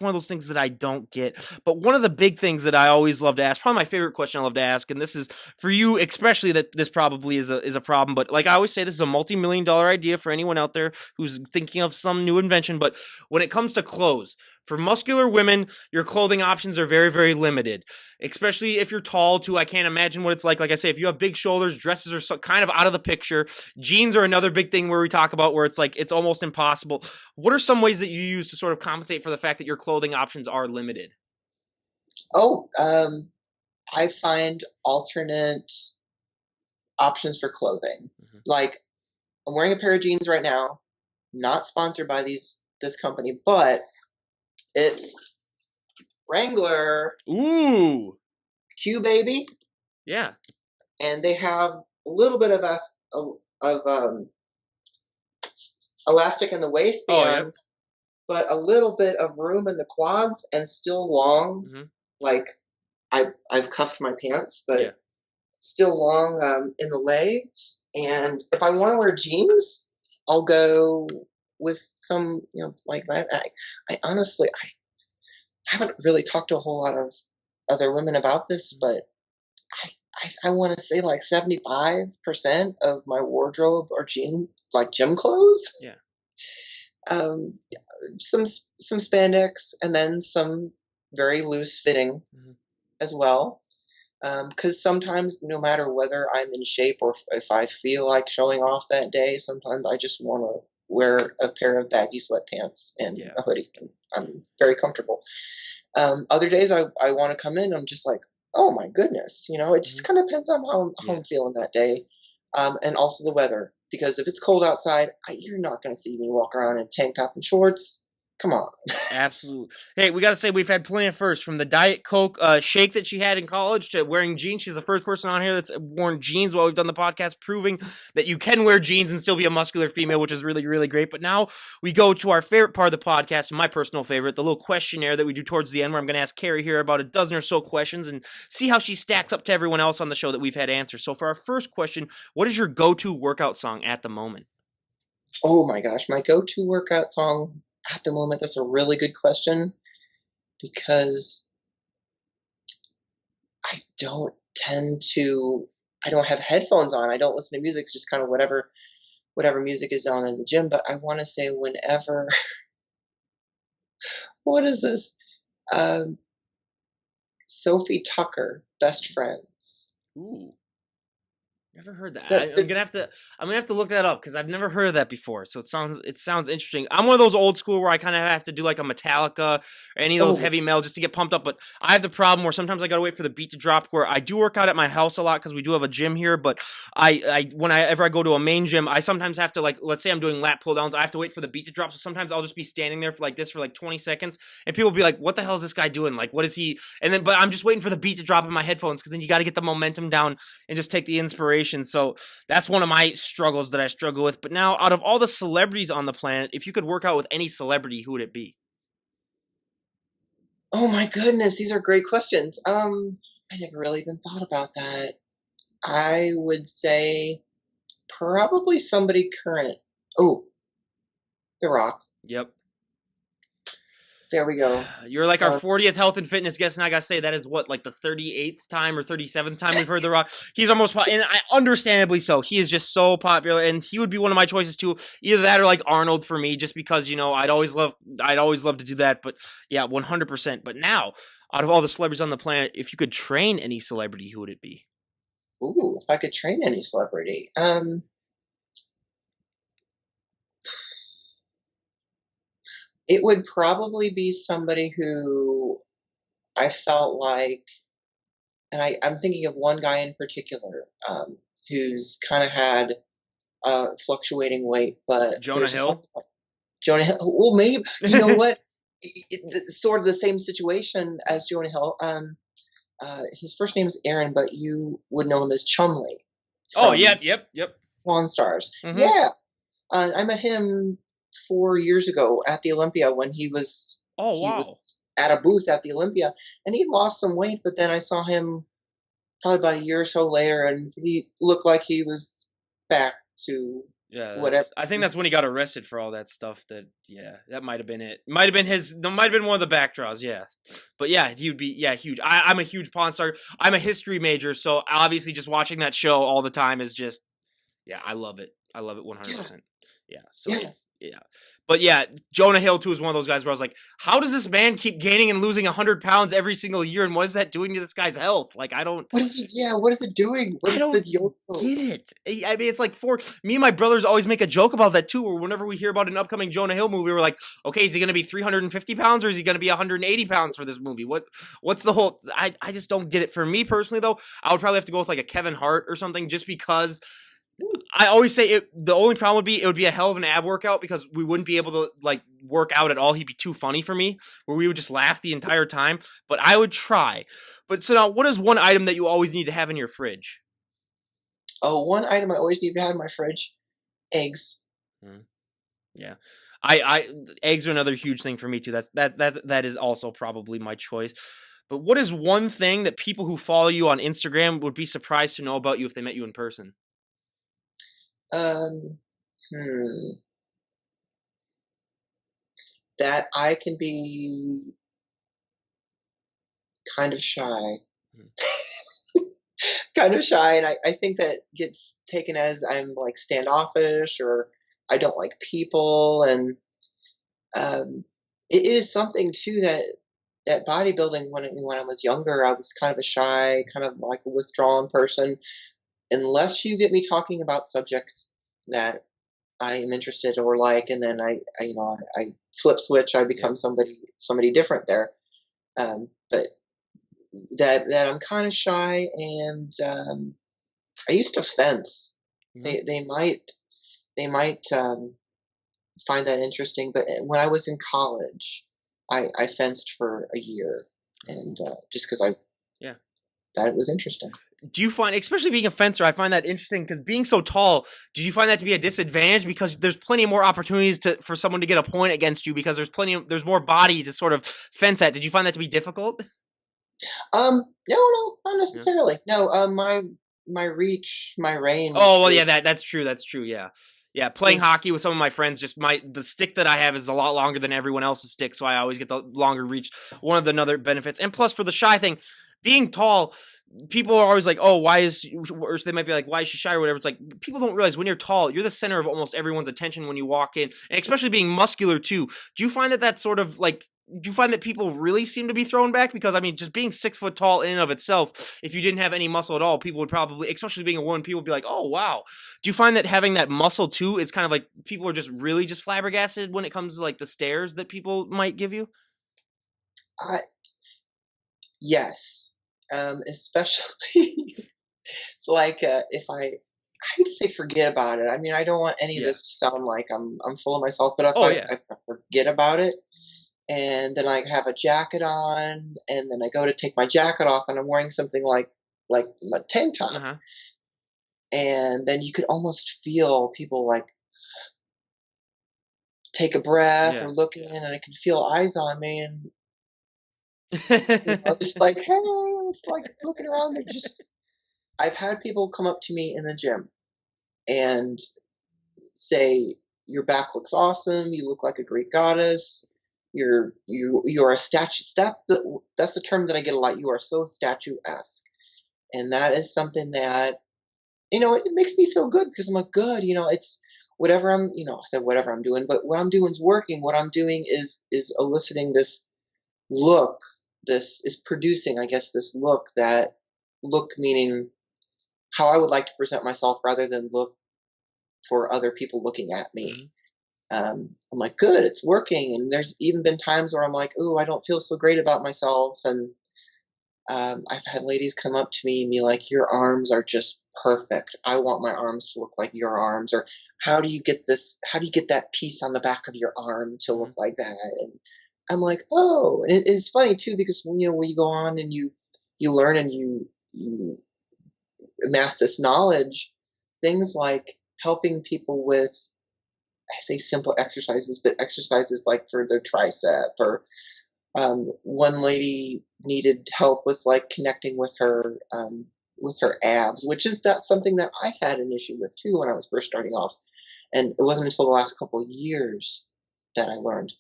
one of those things that I don't get. But one of the big things that I always love to ask, probably my favorite question I love to ask, and this is for you especially, that this probably is a problem. But like I always say, this is a multi-million-dollar idea for anyone out there who's thinking of some new invention. But when it comes to clothes, for muscular women, your clothing options are very, very limited, especially if you're tall too. I can't imagine what it's like. Like I say, if you have big shoulders, dresses are kind of out of the picture. Jeans are another big thing where we talk about where it's like it's almost impossible. What are some ways that you use to sort of compensate for the fact that your clothing options are limited? Oh, I find alternate options for clothing. Mhm. Like, I'm wearing a pair of jeans right now, not sponsored by this company, but it's Wrangler Ooh, Q Baby, yeah. and they have a little bit of elastic in the Oh, yep. waistband, but a little bit of room in the quads and still long. Hmm. Like I've cuffed my pants, but Yeah. still long in the legs. And if I want to wear jeans, I'll go with some, like that. I honestly, I haven't really talked to a whole lot of other women about this, but I want to say like 75% of my wardrobe are like gym clothes. Yeah. Um, some spandex, and then some very loose fitting Hmm. as well. Because sometimes, no matter whether I'm in shape or if I feel like showing off that day, sometimes I just want to wear a pair of baggy sweatpants and Yeah. a hoodie. And I'm very comfortable. Other days, I want to come in, I'm just like, oh my goodness. It Hmm. just kind of depends on how Yeah. I'm feeling that day, and also the weather. Because if it's cold outside, you're not going to see me walk around in tank top and shorts. Come on. Absolutely. Hey, we got to say we've had plenty of firsts, from the Diet Coke shake that she had in college to wearing jeans. She's the first person on here that's worn jeans while we've done the podcast, proving that you can wear jeans and still be a muscular female, which is really, really great. But now we go to our favorite part of the podcast, my personal favorite, the little questionnaire that we do towards the end, where I'm going to ask Carrie here about a dozen or so questions and see how she stacks up to everyone else on the show that we've had answer. So for our first question, what is your go-to workout song at the moment? Oh my gosh, my go-to workout song at the moment, that's a really good question, because I don't tend to I don't have headphones on. I don't listen to music. It's just kind of whatever music is on in the gym. But I want to say whenever what is this? Um, Sophie Tucker, Best Friends. Ooh. Never heard that. The, I'm the, gonna have to. I'm gonna have to look that up because I've never heard of that before. So it sounds interesting. I'm one of those old school where I kind of have to do like a Metallica or any of those oh, heavy metal just to get pumped up. But I have the problem where sometimes I gotta wait for the beat to drop. Where I do work out at my house a lot because we do have a gym here. But whenever I go to a main gym, I sometimes have to, like, let's say I'm doing lat pull downs. I have to wait for the beat to drop. So sometimes I'll just be standing there for like this for like 20 seconds, and people will be like, "What the hell is this guy doing? Like, what is he?" And then, but I'm just waiting for the beat to drop in my headphones because then you got to get the momentum down and just take the inspiration. So that's one of my struggles that I struggle with. But now, out of all the celebrities on the planet, if you could work out with any celebrity, who would it be? oh my goodness, these are great questions. I never really even thought about that. I would say probably somebody current. Oh, The Rock. Yep. There we go. You're like our Uh, 40th health and fitness guest, and I gotta say that is what, like the 38th time or 37th time we've heard yes. The Rock. He's our most and understandably so. He is just so popular, and he would be one of my choices too. Either that or like Arnold for me, just because I'd always love to do that. But yeah, 100%. But now, out of all the celebrities on the planet, if you could train any celebrity, who would it be? Ooh, if I could train any celebrity, it would probably be somebody who I felt like, and I'm thinking of one guy in particular, who's kind of had fluctuating weight, but Jonah there's Hill. Jonah Hill. Well, maybe you know what? Sort of the same situation as Jonah Hill. His first name is Aaron, but you would know him as Chumley Oh, from yep. Pawn Stars. Hmm. Yeah, I met him 4 years ago at the Olympia when he was Oh, he wow. was at a booth at the Olympia, and he lost some weight. But then I saw him probably about a year or so later, and he looked like he was back to Yeah, whatever. I think that's when he got arrested for all that stuff. That might have been it. Might have been that might have been one of the backdraws. Yeah, but yeah, he would be huge. I'm a huge Pawn Star. I'm a history major, so obviously just watching that show all the time is just, yeah, I love it. I love it Yeah, 100%. Yeah. So yeah. it's, yeah. But yeah, Jonah Hill too is one of those guys where I was like, how does this man keep gaining and losing 100 pounds every single year, and what is that doing to this guy's health? Like, I don't. What is it? Yeah, what is it doing? What I is the don't yo-yo? get it. I mean, it's like me and my brothers always make a joke about that too. Where whenever we hear about an upcoming Jonah Hill movie, we're like, okay, is he going to be 350 pounds or is he going to be 180 pounds for this movie? What's the whole? I just don't get it. For me personally, though, I would probably have to go with like a Kevin Hart or something, just because I always say it. The only problem would be it would be a hell of an ab workout because we wouldn't be able to like work out at all. He'd be too funny for me, where we would just laugh the entire time. But I would try. But so now, what is one item that you always need to have in your fridge? Oh, one item I always need to have in my fridge: eggs. Mm, yeah, I eggs are another huge thing for me too. That is also probably my choice. But what is one thing that people who follow you on Instagram would be surprised to know about you if they met you in person? Um, hmm, that I can be kind of shy. Mm, Kind of shy, and I think that gets taken as I'm like standoffish or I don't like people, and um, it is something too that bodybuilding when I was younger, I was kind of a shy, kind of like a withdrawn person. Unless you get me talking about subjects that I am interested or like, and then I flip switch, I yep. become somebody different there. But that I'm kind of shy, and I used to fence. Hmm. They might find that interesting, but when I was in college, I fenced for a year, and just because I Yeah. that it was interesting. Do you find, especially being a fencer, I find that interesting because being so tall, do you find that to be a disadvantage because there's plenty more opportunities for someone to get a point against you because there's more body to sort of fence at. Did you find that to be difficult? No, not Yeah. necessarily. No, my reach, my Oh, range well, yeah, is. that's true. That's true. Yeah. Yeah, playing is hockey with some of my friends, just the stick that I have is a lot longer than everyone else's stick, so I always get the longer reach. One of the other benefits, and plus for the shy thing, being tall, people are always like, "Oh, why is?" Or they might be like, "Why is she shy?" or whatever. It's like people don't realize when you're tall, you're the center of almost everyone's attention when you walk in, and especially being muscular too. Do you find that that's sort of like do you find that people really seem to be thrown back? Because I mean, just being 6 foot tall in and of itself, if you didn't have any muscle at all, people would probably, especially being a woman, people would be like, "Oh wow." Do you find that having that muscle too, it's kind of like people are just really just flabbergasted when it comes to like the stares that people might give you? I Yes, especially like if I hate to say forget about it. I mean, I don't want any of Yeah. this to sound like I'm full of myself, but Oh yeah. if I forget about it, and then I have a jacket on, and then I go to take my jacket off, and I'm wearing something like a tank Uh top, huh. and then you could almost feel people like take a breath Yeah. or look in, and I can feel eyes on me, and it's like, hey, it's like looking around. They're just I've had people come up to me in the gym and say, "Your back looks awesome. You look like a Greek goddess. You're a statue." That's the term that I get a lot. You are so statuesque, and that is something that it makes me feel good because I'm like, good. It's whatever I said whatever I'm doing, but what I'm doing is working. What I'm doing is eliciting this look. This is producing, I guess, this look meaning how I would like to present myself rather than look for other people looking at me. Mhm. I'm like, good, it's working. And there's even been times where I'm like, ooh, I don't feel so great about myself. And I've had ladies come up to me and be like, your arms are just perfect. I want my arms to look like your arms. Or how do you get this? How do you get that piece on the back of your arm to look Mhm. like that? And I'm like, oh, and it's funny too because when you go on and you learn and you amass this knowledge, things like helping people with, I say simple exercises, but exercises like for their tricep, or one lady needed help with like connecting with her abs, which is that something that I had an issue with too when I was first starting off, and it wasn't until the last couple of years that I learned.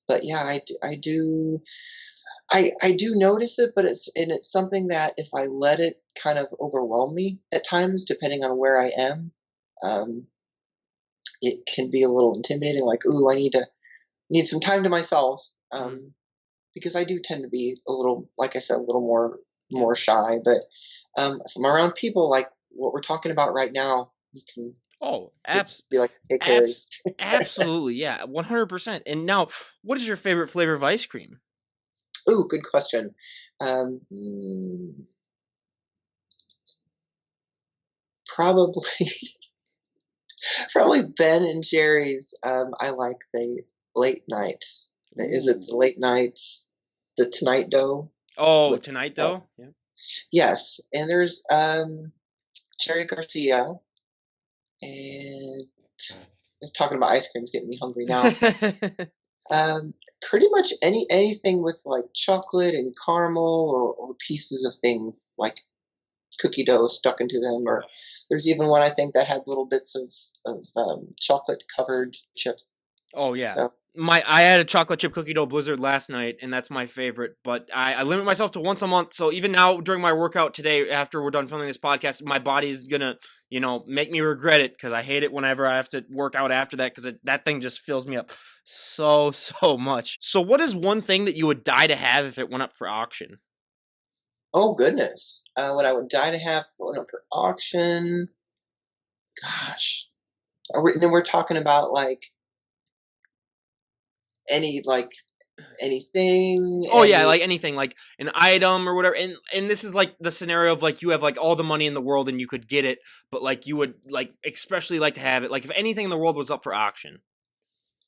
But yeah, I do notice it, but it's something that if I let it kind of overwhelm me at times, depending on where I am, um, it can be a little intimidating. Like, ooh, I need some time to myself, Mhm. because I do tend to be a little, like I said, a little Yeah. more shy. But if I'm around people like what we're talking about right now, you can Oh, be like, hey, Carrie. abs, absolutely, yeah, 100%. And now, what is your favorite flavor of ice cream? Ooh, good question. Um, mm, Probably probably Ben and Jerry's. I like the late night. Is it Ooh. the late nights? The Tonight Dough Oh, with tonight uh, though. Yeah. yes, and there's Cherry Garcia, and talking about ice cream is getting me hungry now. Pretty much anything with like chocolate and caramel or pieces of things like cookie dough stuck into them, or there's even one I think that had little bits of chocolate covered chips. Oh yeah. So I had a chocolate chip cookie dough blizzard last night, and that's my favorite. But I limit myself to once a month. So even now during my workout today, after we're done filming this podcast, my body's gonna make me regret it because I hate it whenever I have to work out after that because that thing just fills me up so much. So what is one thing that you would die to have if it went up for auction? oh goodness, what I would die to have going up for auction. Gosh, then we're talking about like any like anything, Oh yeah, any. like anything, like an item or whatever. And this is like the scenario of like you have like all the money in the world and you could get it, but like you would like especially like to have it. Like if anything in the world was up for auction.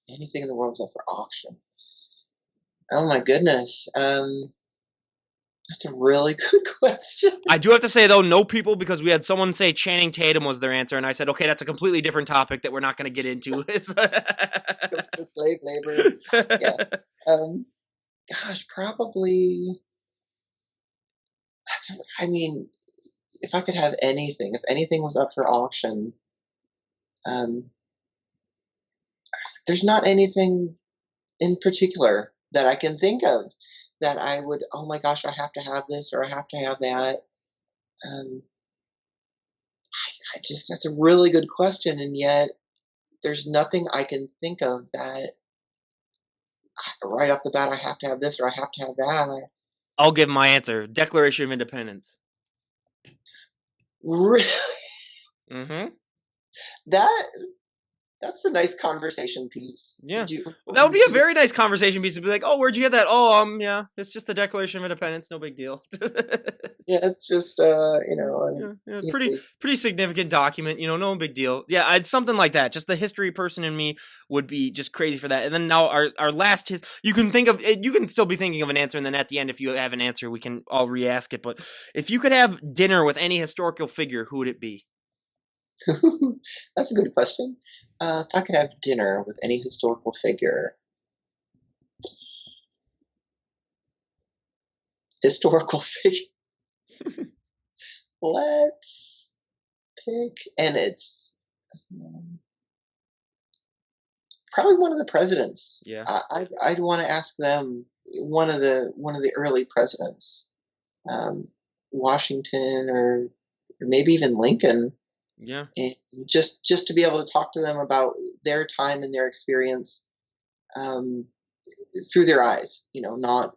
Anything in the world's up for auction. Oh my goodness. That's a really good question. I do have to say though, no people because we had someone say Channing Tatum was their answer, and I said, okay, that's a completely different topic that we're not going to get into. The slave labor. Yeah. Um, Gosh, probably. I mean, if I could have anything, if anything was up for auction, um, there's not anything in particular that I can think of that I would. Oh my gosh, I have to have this or I have to have that. Um, I just that's a really good question, and yet there's nothing I can think of that right off the bat, I have to have this or I have to have that. I'll give my answer. Declaration of Independence. Really, Mm-hmm. that that's a nice conversation piece. Yeah. Would you? That would be a very nice conversation piece to be like, oh, where'd you get that? Oh, yeah, it's just the Declaration of Independence. No big deal. Yeah, it's just Yeah, yeah, pretty significant document, no big deal. Yeah, it's something like that. Just the history person in me would be just crazy for that. And then now our last you can still be thinking of an answer, and then at the end, if you have an answer, we can all re-ask it. But if you could have dinner with any historical figure, who would it be? that's a good question. If I could have dinner with any historical figure, historical figure, let's pick, and it's probably one of the presidents. Yeah. I'd want to ask them one of the early presidents, Washington or maybe even Lincoln. Yeah. And just to be able to talk to them about their time and their experience through their eyes, not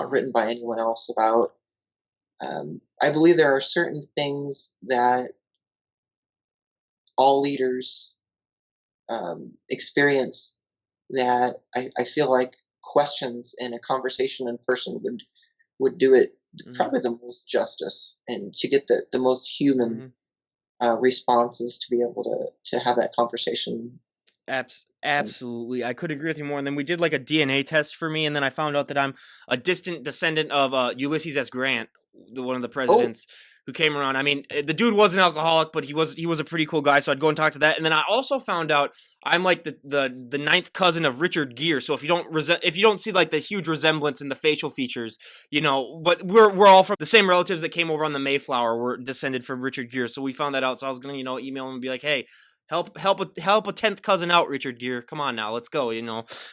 written by anyone else about. I believe there are certain things that all leaders experience that I feel like questions in a conversation in person would do it probably the most justice, and to get the most human responses to be able to have that conversation. Absolutely. I couldn't agree with you more. And then we did like a DNA test for me, and then I found out that I'm a distant descendant of Ulysses S. Grant, one of the presidents who came around. I mean, the dude was an alcoholic, but he was a pretty cool guy, so I'd go and talk to that. And then I also found out I'm like the ninth cousin of Richard Gere. So if you don't see like the huge resemblance in the facial features, but we're all from the same relatives that came over on the Mayflower. We're descended from Richard Gere. So we found that out. So I was gonna email him and be like, hey, help a 10th cousin out, Richard Gere. Come on now, let's go,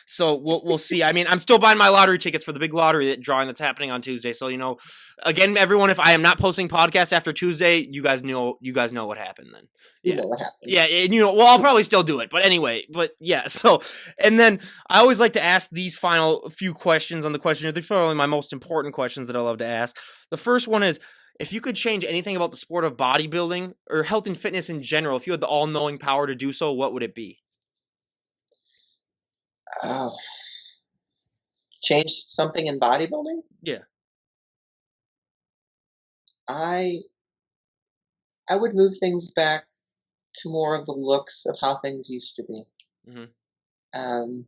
So we'll see. I mean, I'm still buying my lottery tickets for the big lottery drawing that's happening on Tuesday. So, again, everyone, if I am not posting podcasts after Tuesday, you guys know what happened then. Yeah. You know what happened. Yeah, and well, I'll probably still do it. But anyway, yeah, so, and then I always like to ask these final few questions on the questionnaire. They're probably my most important questions that I love to ask. The first one is, if you could change anything about the sport of bodybuilding or health and fitness in general, if you had the all-knowing power to do so, what would it be? Change something in bodybuilding? Yeah. I would move things back to more of the looks of how things used to be. Mm-hmm.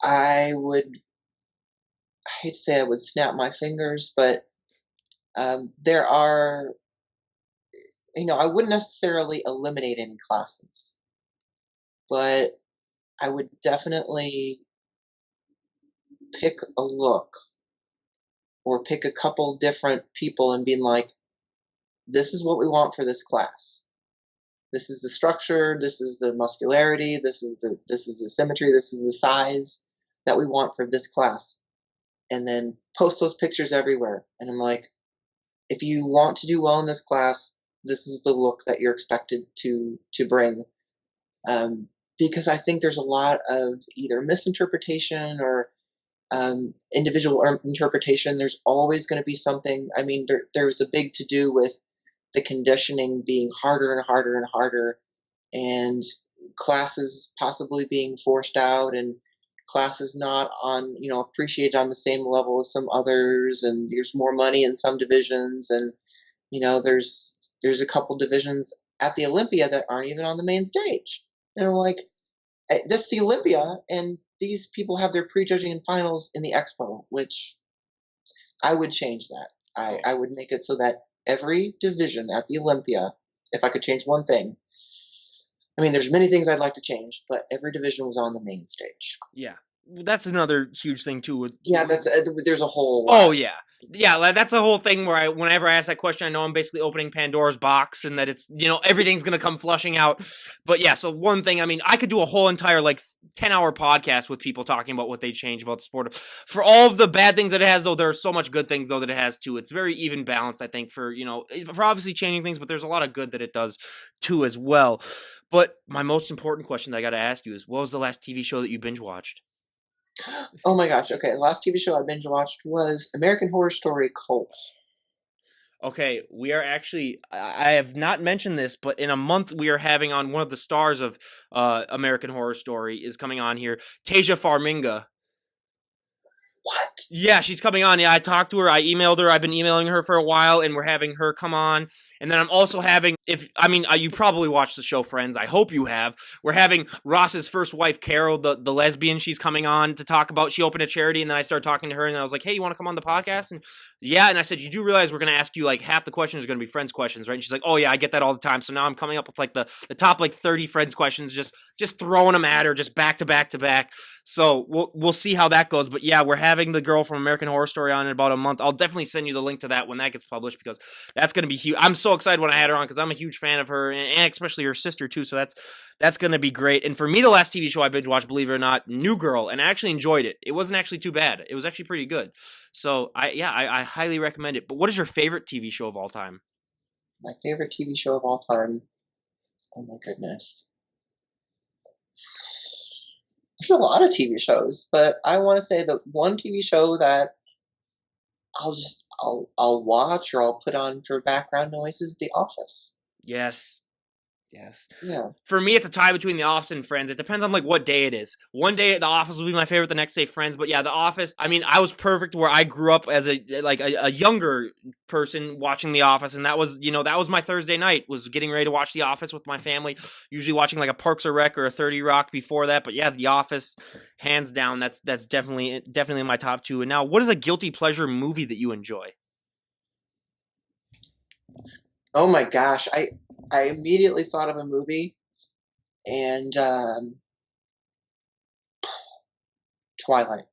I hate to say I would snap my fingers, but there are, I wouldn't necessarily eliminate any classes, but I would definitely pick a look or pick a couple different people and being like, this is what we want for this class. This is the structure, this is the muscularity, this is the symmetry, this is the size that we want for this class. And then post those pictures everywhere. And I'm like, if you want to do well in this class, this is the look that you're expected to bring. Because I think there's a lot of either misinterpretation or individual interpretation. There's always going to be something. I mean, there's a big to-do with the conditioning being harder and harder and harder, and classes possibly being forced out, and classes not on, appreciated on the same level as some others, and there's more money in some divisions, and there's a couple divisions at the Olympia that aren't even on the main stage. And I'm like, that's the Olympia, and these people have their prejudging and finals in the Expo, which I would change that. I would make it so that every division at the Olympia, if I could change one thing, I mean, there's many things I'd like to change, but every division was on the main stage. Yeah. That's another huge thing too. There's a whole. Oh yeah, that's the whole thing where whenever I ask that question, I know I'm basically opening Pandora's box, and that it's everything's gonna come flushing out. But yeah, so one thing, I mean, I could do a whole entire 10-hour podcast with people talking about what they change about the sport. For all of the bad things that it has, though, there are so much good things though that it has too. It's very even balanced, I think, for obviously changing things, but there's a lot of good that it does too as well. But my most important question that I got to ask you is, what was the last TV show that you binge watched? Oh my gosh. Okay, the last TV show I binge watched was American Horror Story Cult. Okay, we are actually. I have not mentioned this, but in a month we are having on one of the stars of American Horror Story is coming on here. Tasia Farminga. What? Yeah, she's coming on. Yeah, I talked to her. I emailed her. I've been emailing her for a while, and we're having her come on. And then I'm also having, if I mean, you probably watched the show Friends. I hope you have. We're having Ross's first wife, Carol, the lesbian. She's coming on to talk about. She opened a charity, and then I started talking to her, and I was like, "Hey, you want to come on the podcast?" And yeah, and I said, "You do realize we're going to ask you like half the questions are going to be Friends questions, right?" And she's like, "Oh yeah, I get that all the time." So now I'm coming up with like the top like 30 Friends questions, just throwing them at her, just back to back to back. So we'll see how that goes. But yeah, we're having the girl from American Horror Story on in about a month. I'll definitely send you the link to that when that gets published because that's going to be huge. I'm so excited when I had her on because I'm a huge fan of her and especially her sister too. So that's going to be great. And for me, the last TV show I binge watched, believe it or not, New Girl, and I actually enjoyed it. It wasn't actually too bad. It was actually pretty good. So I highly recommend it. But what is your favorite TV show of all time? My favorite TV show of all time. Oh my goodness. There's a lot of TV shows, but I want to say the one TV show that I'll watch or I'll put on for background noise is The Office. Yes. Yes. Yeah. For me, it's a tie between The Office and Friends. It depends on like what day it is. One day The Office will be my favorite, the next day Friends. But yeah, The Office. I mean, I was perfect where I grew up as a younger person watching The Office, and that was that was my Thursday night was getting ready to watch The Office with my family. Usually watching like a Parks or Rec or a 30 Rock before that. But yeah, The Office, hands down, that's definitely in my top two. And now, what is a guilty pleasure movie that you enjoy? Oh my gosh, I immediately thought of a movie and Twilight.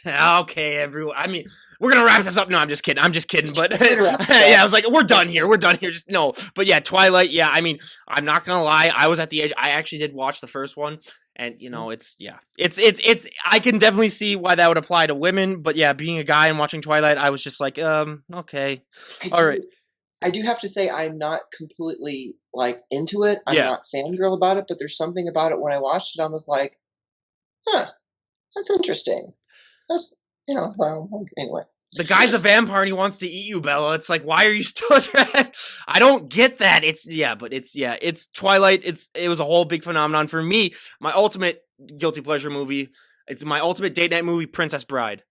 Okay, everyone. I mean, we're gonna wrap this up. No, I'm just kidding. I'm just kidding. But We're gonna wrap this yeah, up. I was like, we're done here. We're done here. Just no. But yeah, Twilight. Yeah, I mean, I'm not gonna lie. I was at the edge. I actually did watch the first one, and it's. I can definitely see why that would apply to women. But yeah, being a guy and watching Twilight, I was just like, okay, I all right, do I do have to say I'm not completely like into it. I'm yeah. not fangirl about it, but there's something about it when I watched it, I was like, huh, that's interesting. That's well, anyway. The guy's a vampire and he wants to eat you, Bella. It's like, why are you still trying? I don't get that. It's Twilight. It was a whole big phenomenon for me. My ultimate guilty pleasure movie. It's my ultimate date night movie, Princess Bride.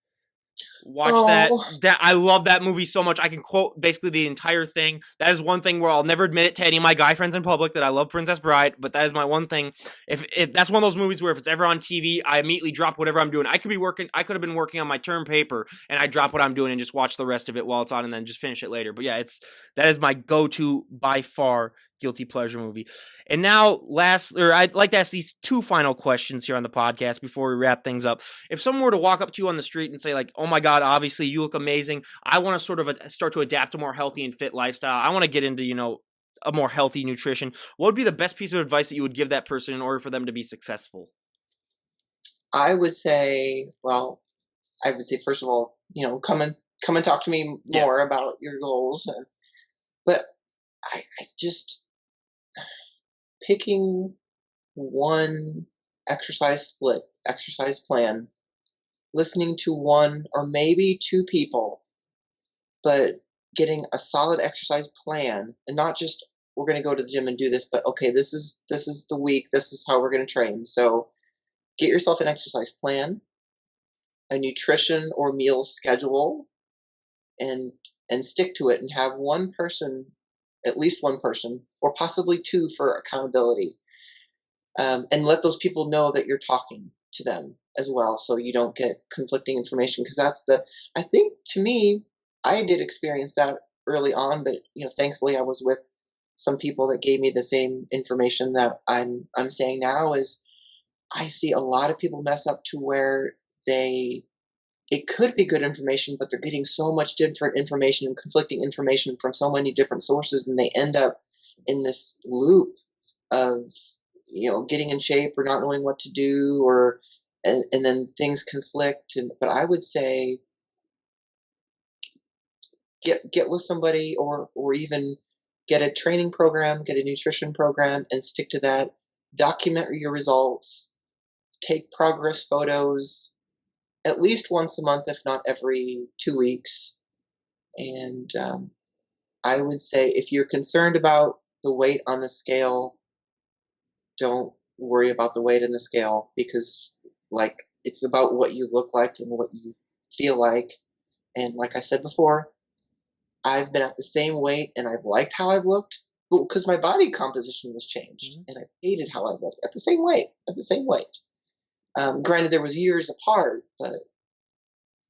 Watch that. Oh, I love that movie so much. I can quote basically the entire thing. That is one thing where I'll never admit it to any of my guy friends in public that I love Princess Bride, but that is my one thing. If that's one of those movies where if it's ever on TV, I immediately drop whatever I'm doing. I could have been working on my term paper and I drop what I'm doing and just watch the rest of it while it's on and then just finish it later. But yeah, that is my go-to by far guilty pleasure movie. And now, I'd like to ask these two final questions here on the podcast before we wrap things up. If someone were to walk up to you on the street and say, like, "Oh my God, obviously you look amazing. I want to sort of start to adapt a more healthy and fit lifestyle. I want to get into a more healthy nutrition." What would be the best piece of advice that you would give that person in order for them to be successful? I would say, well, I would say first of all, come and talk to me Yeah. more about your goals. But I just picking one exercise plan, listening to one or maybe two people, but getting a solid exercise plan and not just we're going to go to the gym and do this, but okay, this is the week, this is how we're going to train. So get yourself an exercise plan, a nutrition or meal schedule, and stick to it and have one person, at least one person, or possibly two for accountability. And let those people know that you're talking to them as well, so you don't get conflicting information. Because I think to me, I did experience that early on, but thankfully I was with some people that gave me the same information that I'm saying now. Is I see a lot of people mess up to where it could be good information, but they're getting so much different information and conflicting information from so many different sources, and they end up in this loop of getting in shape or not knowing what to do, and then things conflict. But I would say get with somebody, or even get a training program, get a nutrition program, and stick to that. document your results, take progress photos at least once a month, if not every 2 weeks. And I would say if you're concerned about the weight on the scale, don't worry about the weight in the scale, because like it's about what you look like and what you feel like. And like I said before, I've been at the same weight and I've liked how I've looked, but because my body composition was changed and I hated how I looked at the same weight, at the same weight. Granted, there was years apart, but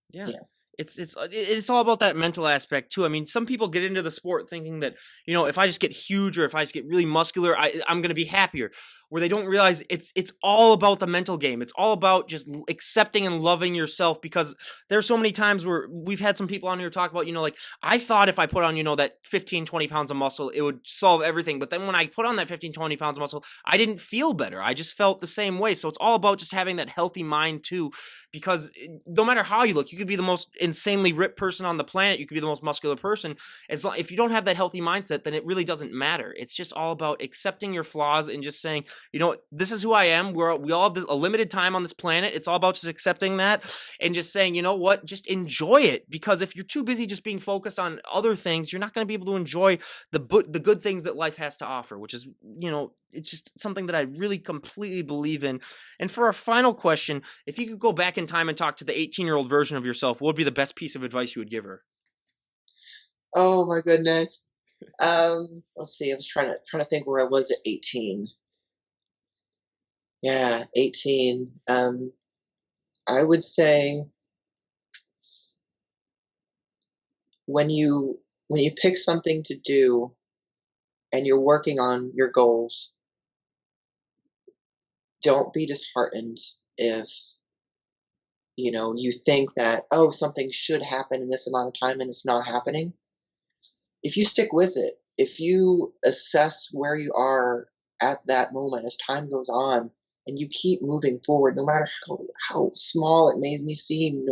Yeah. yeah. It's all about that mental aspect too. I mean, some people get into the sport thinking that, if I just get huge or if I just get really muscular, I'm going to be happier. Where they don't realize it's all about the mental game. It's all about just accepting and loving yourself, because there's so many times where we've had some people on here talk about, like, I thought if I put on, that 15, 20 pounds of muscle, it would solve everything. But then when I put on that 15, 20 pounds of muscle, I didn't feel better. I just felt the same way. So it's all about just having that healthy mind too, because no matter how you look, you could be the most insanely ripped person on the planet. You could be the most muscular person. If you don't have that healthy mindset, then it really doesn't matter. It's just all about accepting your flaws and just saying, this is who I am. We all have a limited time on this planet. It's all about just accepting that and just saying, you know what, just enjoy it. Because if you're too busy just being focused on other things, you're not going to be able to enjoy the good things that life has to offer, which is, it's just something that I really completely believe in. And for our final question, if you could go back in time and talk to the 18-year-old version of yourself, what would be the best piece of advice you would give her? Oh my goodness. Let's see. I was trying to think where I was at 18. Yeah, 18. I would say when you pick something to do and you're working on your goals, don't be disheartened if you think that, oh, something should happen in this amount of time and it's not happening. If you stick with it, if you assess where you are at that moment as time goes on, and you keep moving forward, no matter how small it may seem,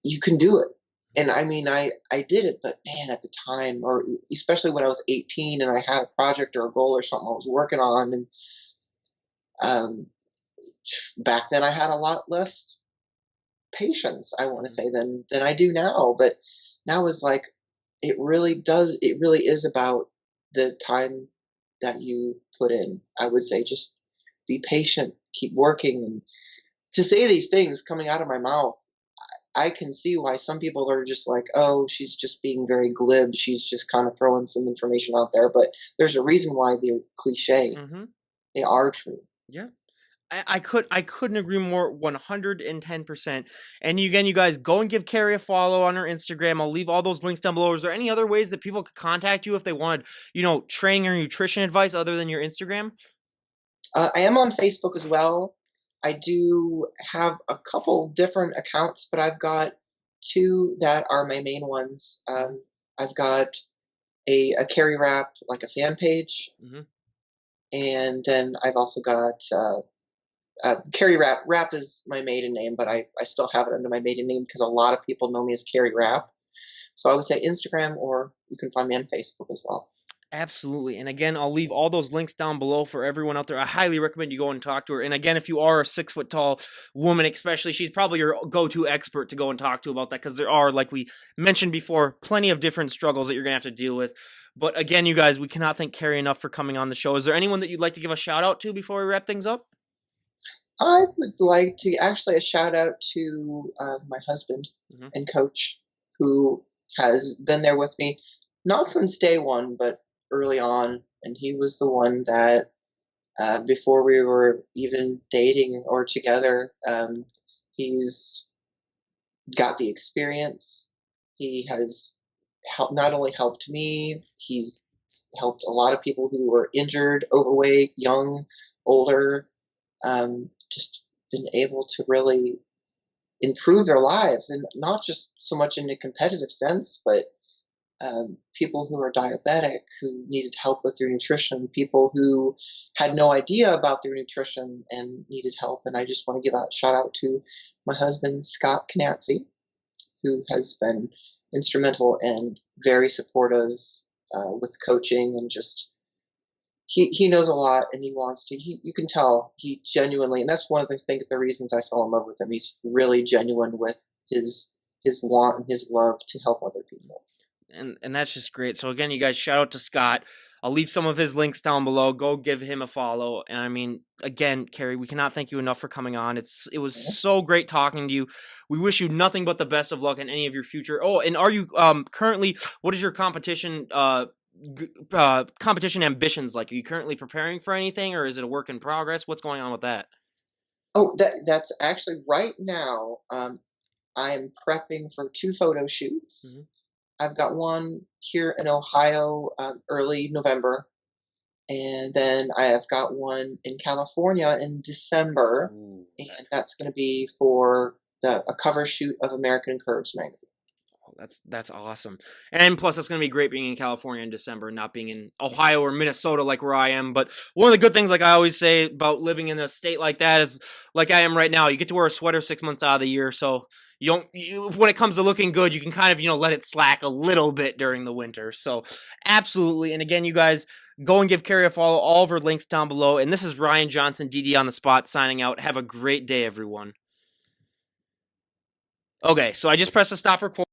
you can do it. And I mean, I did it, but man, at the time, or especially when I was 18 and I had a project or a goal or something I was working on, and um, back then I had a lot less patience, I want to say, than I do now. But now is like, it really is about the time that you put in. I would say just be patient, keep working. And to say these things coming out of my mouth, I can see why some people are just like, oh, she's just being very glib. She's just kind of throwing some information out there. But there's a reason why they're cliche. Mm-hmm. They are true. Yeah. I couldn't agree more, 110%. And again, you guys, go and give Carrie a follow on her Instagram. I'll leave all those links down below. Is there any other ways that people could contact you if they wanted, training or nutrition advice other than your Instagram? I am on Facebook as well. I do have a couple different accounts, but I've got two that are my main ones. I've got a Carrie Rap, like a fan page, Mm-hmm. and then I've also got Carrie Rap. Rap is my maiden name, but I still have it under my maiden name because a lot of people know me as Carrie Rap. So I would say Instagram, or you can find me on Facebook as well. Absolutely. And again, I'll leave all those links down below for everyone out there. I highly recommend you go and talk to her. And again, if you are a 6 foot tall woman, especially, she's probably your go-to expert to go and talk to about that, because there are, like we mentioned before, plenty of different struggles that you're going to have to deal with. But again, you guys, we cannot thank Carrie enough for coming on the show. Is there anyone that you'd like to give a shout out to before we wrap things up? I would like to actually a shout out to my husband and coach, who has been there with me, not since day one, but early on. And he was the one that, before we were even dating or together, he's got the experience. He has not only helped me, he's helped a lot of people who were injured, overweight, young, older, just been able to really improve their lives, and not just so much in a competitive sense, but people who are diabetic, who needed help with their nutrition, people who had no idea about their nutrition and needed help. And I just want to give a shout out to my husband, Scott Canazzi, who has been instrumental and very supportive with coaching, and just he knows a lot and he wants to. You can tell he genuinely, and that's one of the reasons I fell in love with him. He's really genuine with his want and his love to help other people. And that's just great. So again, you guys, shout out to Scott. I'll leave some of his links down below. Go give him a follow. And I mean, again, Kerry, we cannot thank you enough for coming on. It was so great talking to you. We wish you nothing but the best of luck in any of your future. Oh, and are you currently? What is your competition ambitions like? Are you currently preparing for anything, or is it a work in progress? What's going on with that? Oh, that's actually right now. I'm prepping for two photo shoots. Mhm. I've got one here in Ohio, early November, and then I have got one in California in December, Ooh, and that's going to be for a cover shoot of American Curves magazine. that's awesome. And plus, it's going to be great being in California in December, not being in Ohio or Minnesota like where I am. But one of the good things, like I always say about living in a state like that, is like I am right now. You get to wear a sweater 6 months out of the year, so you don't. When it comes to looking good, you can kind of let it slack a little bit during the winter. So absolutely. And again, you guys, go and give Kerry a follow. All of her links down below. And this is Ryan Johnson, DD on the spot, signing out. Have a great day, everyone. Okay, so I just pressed the stop recording.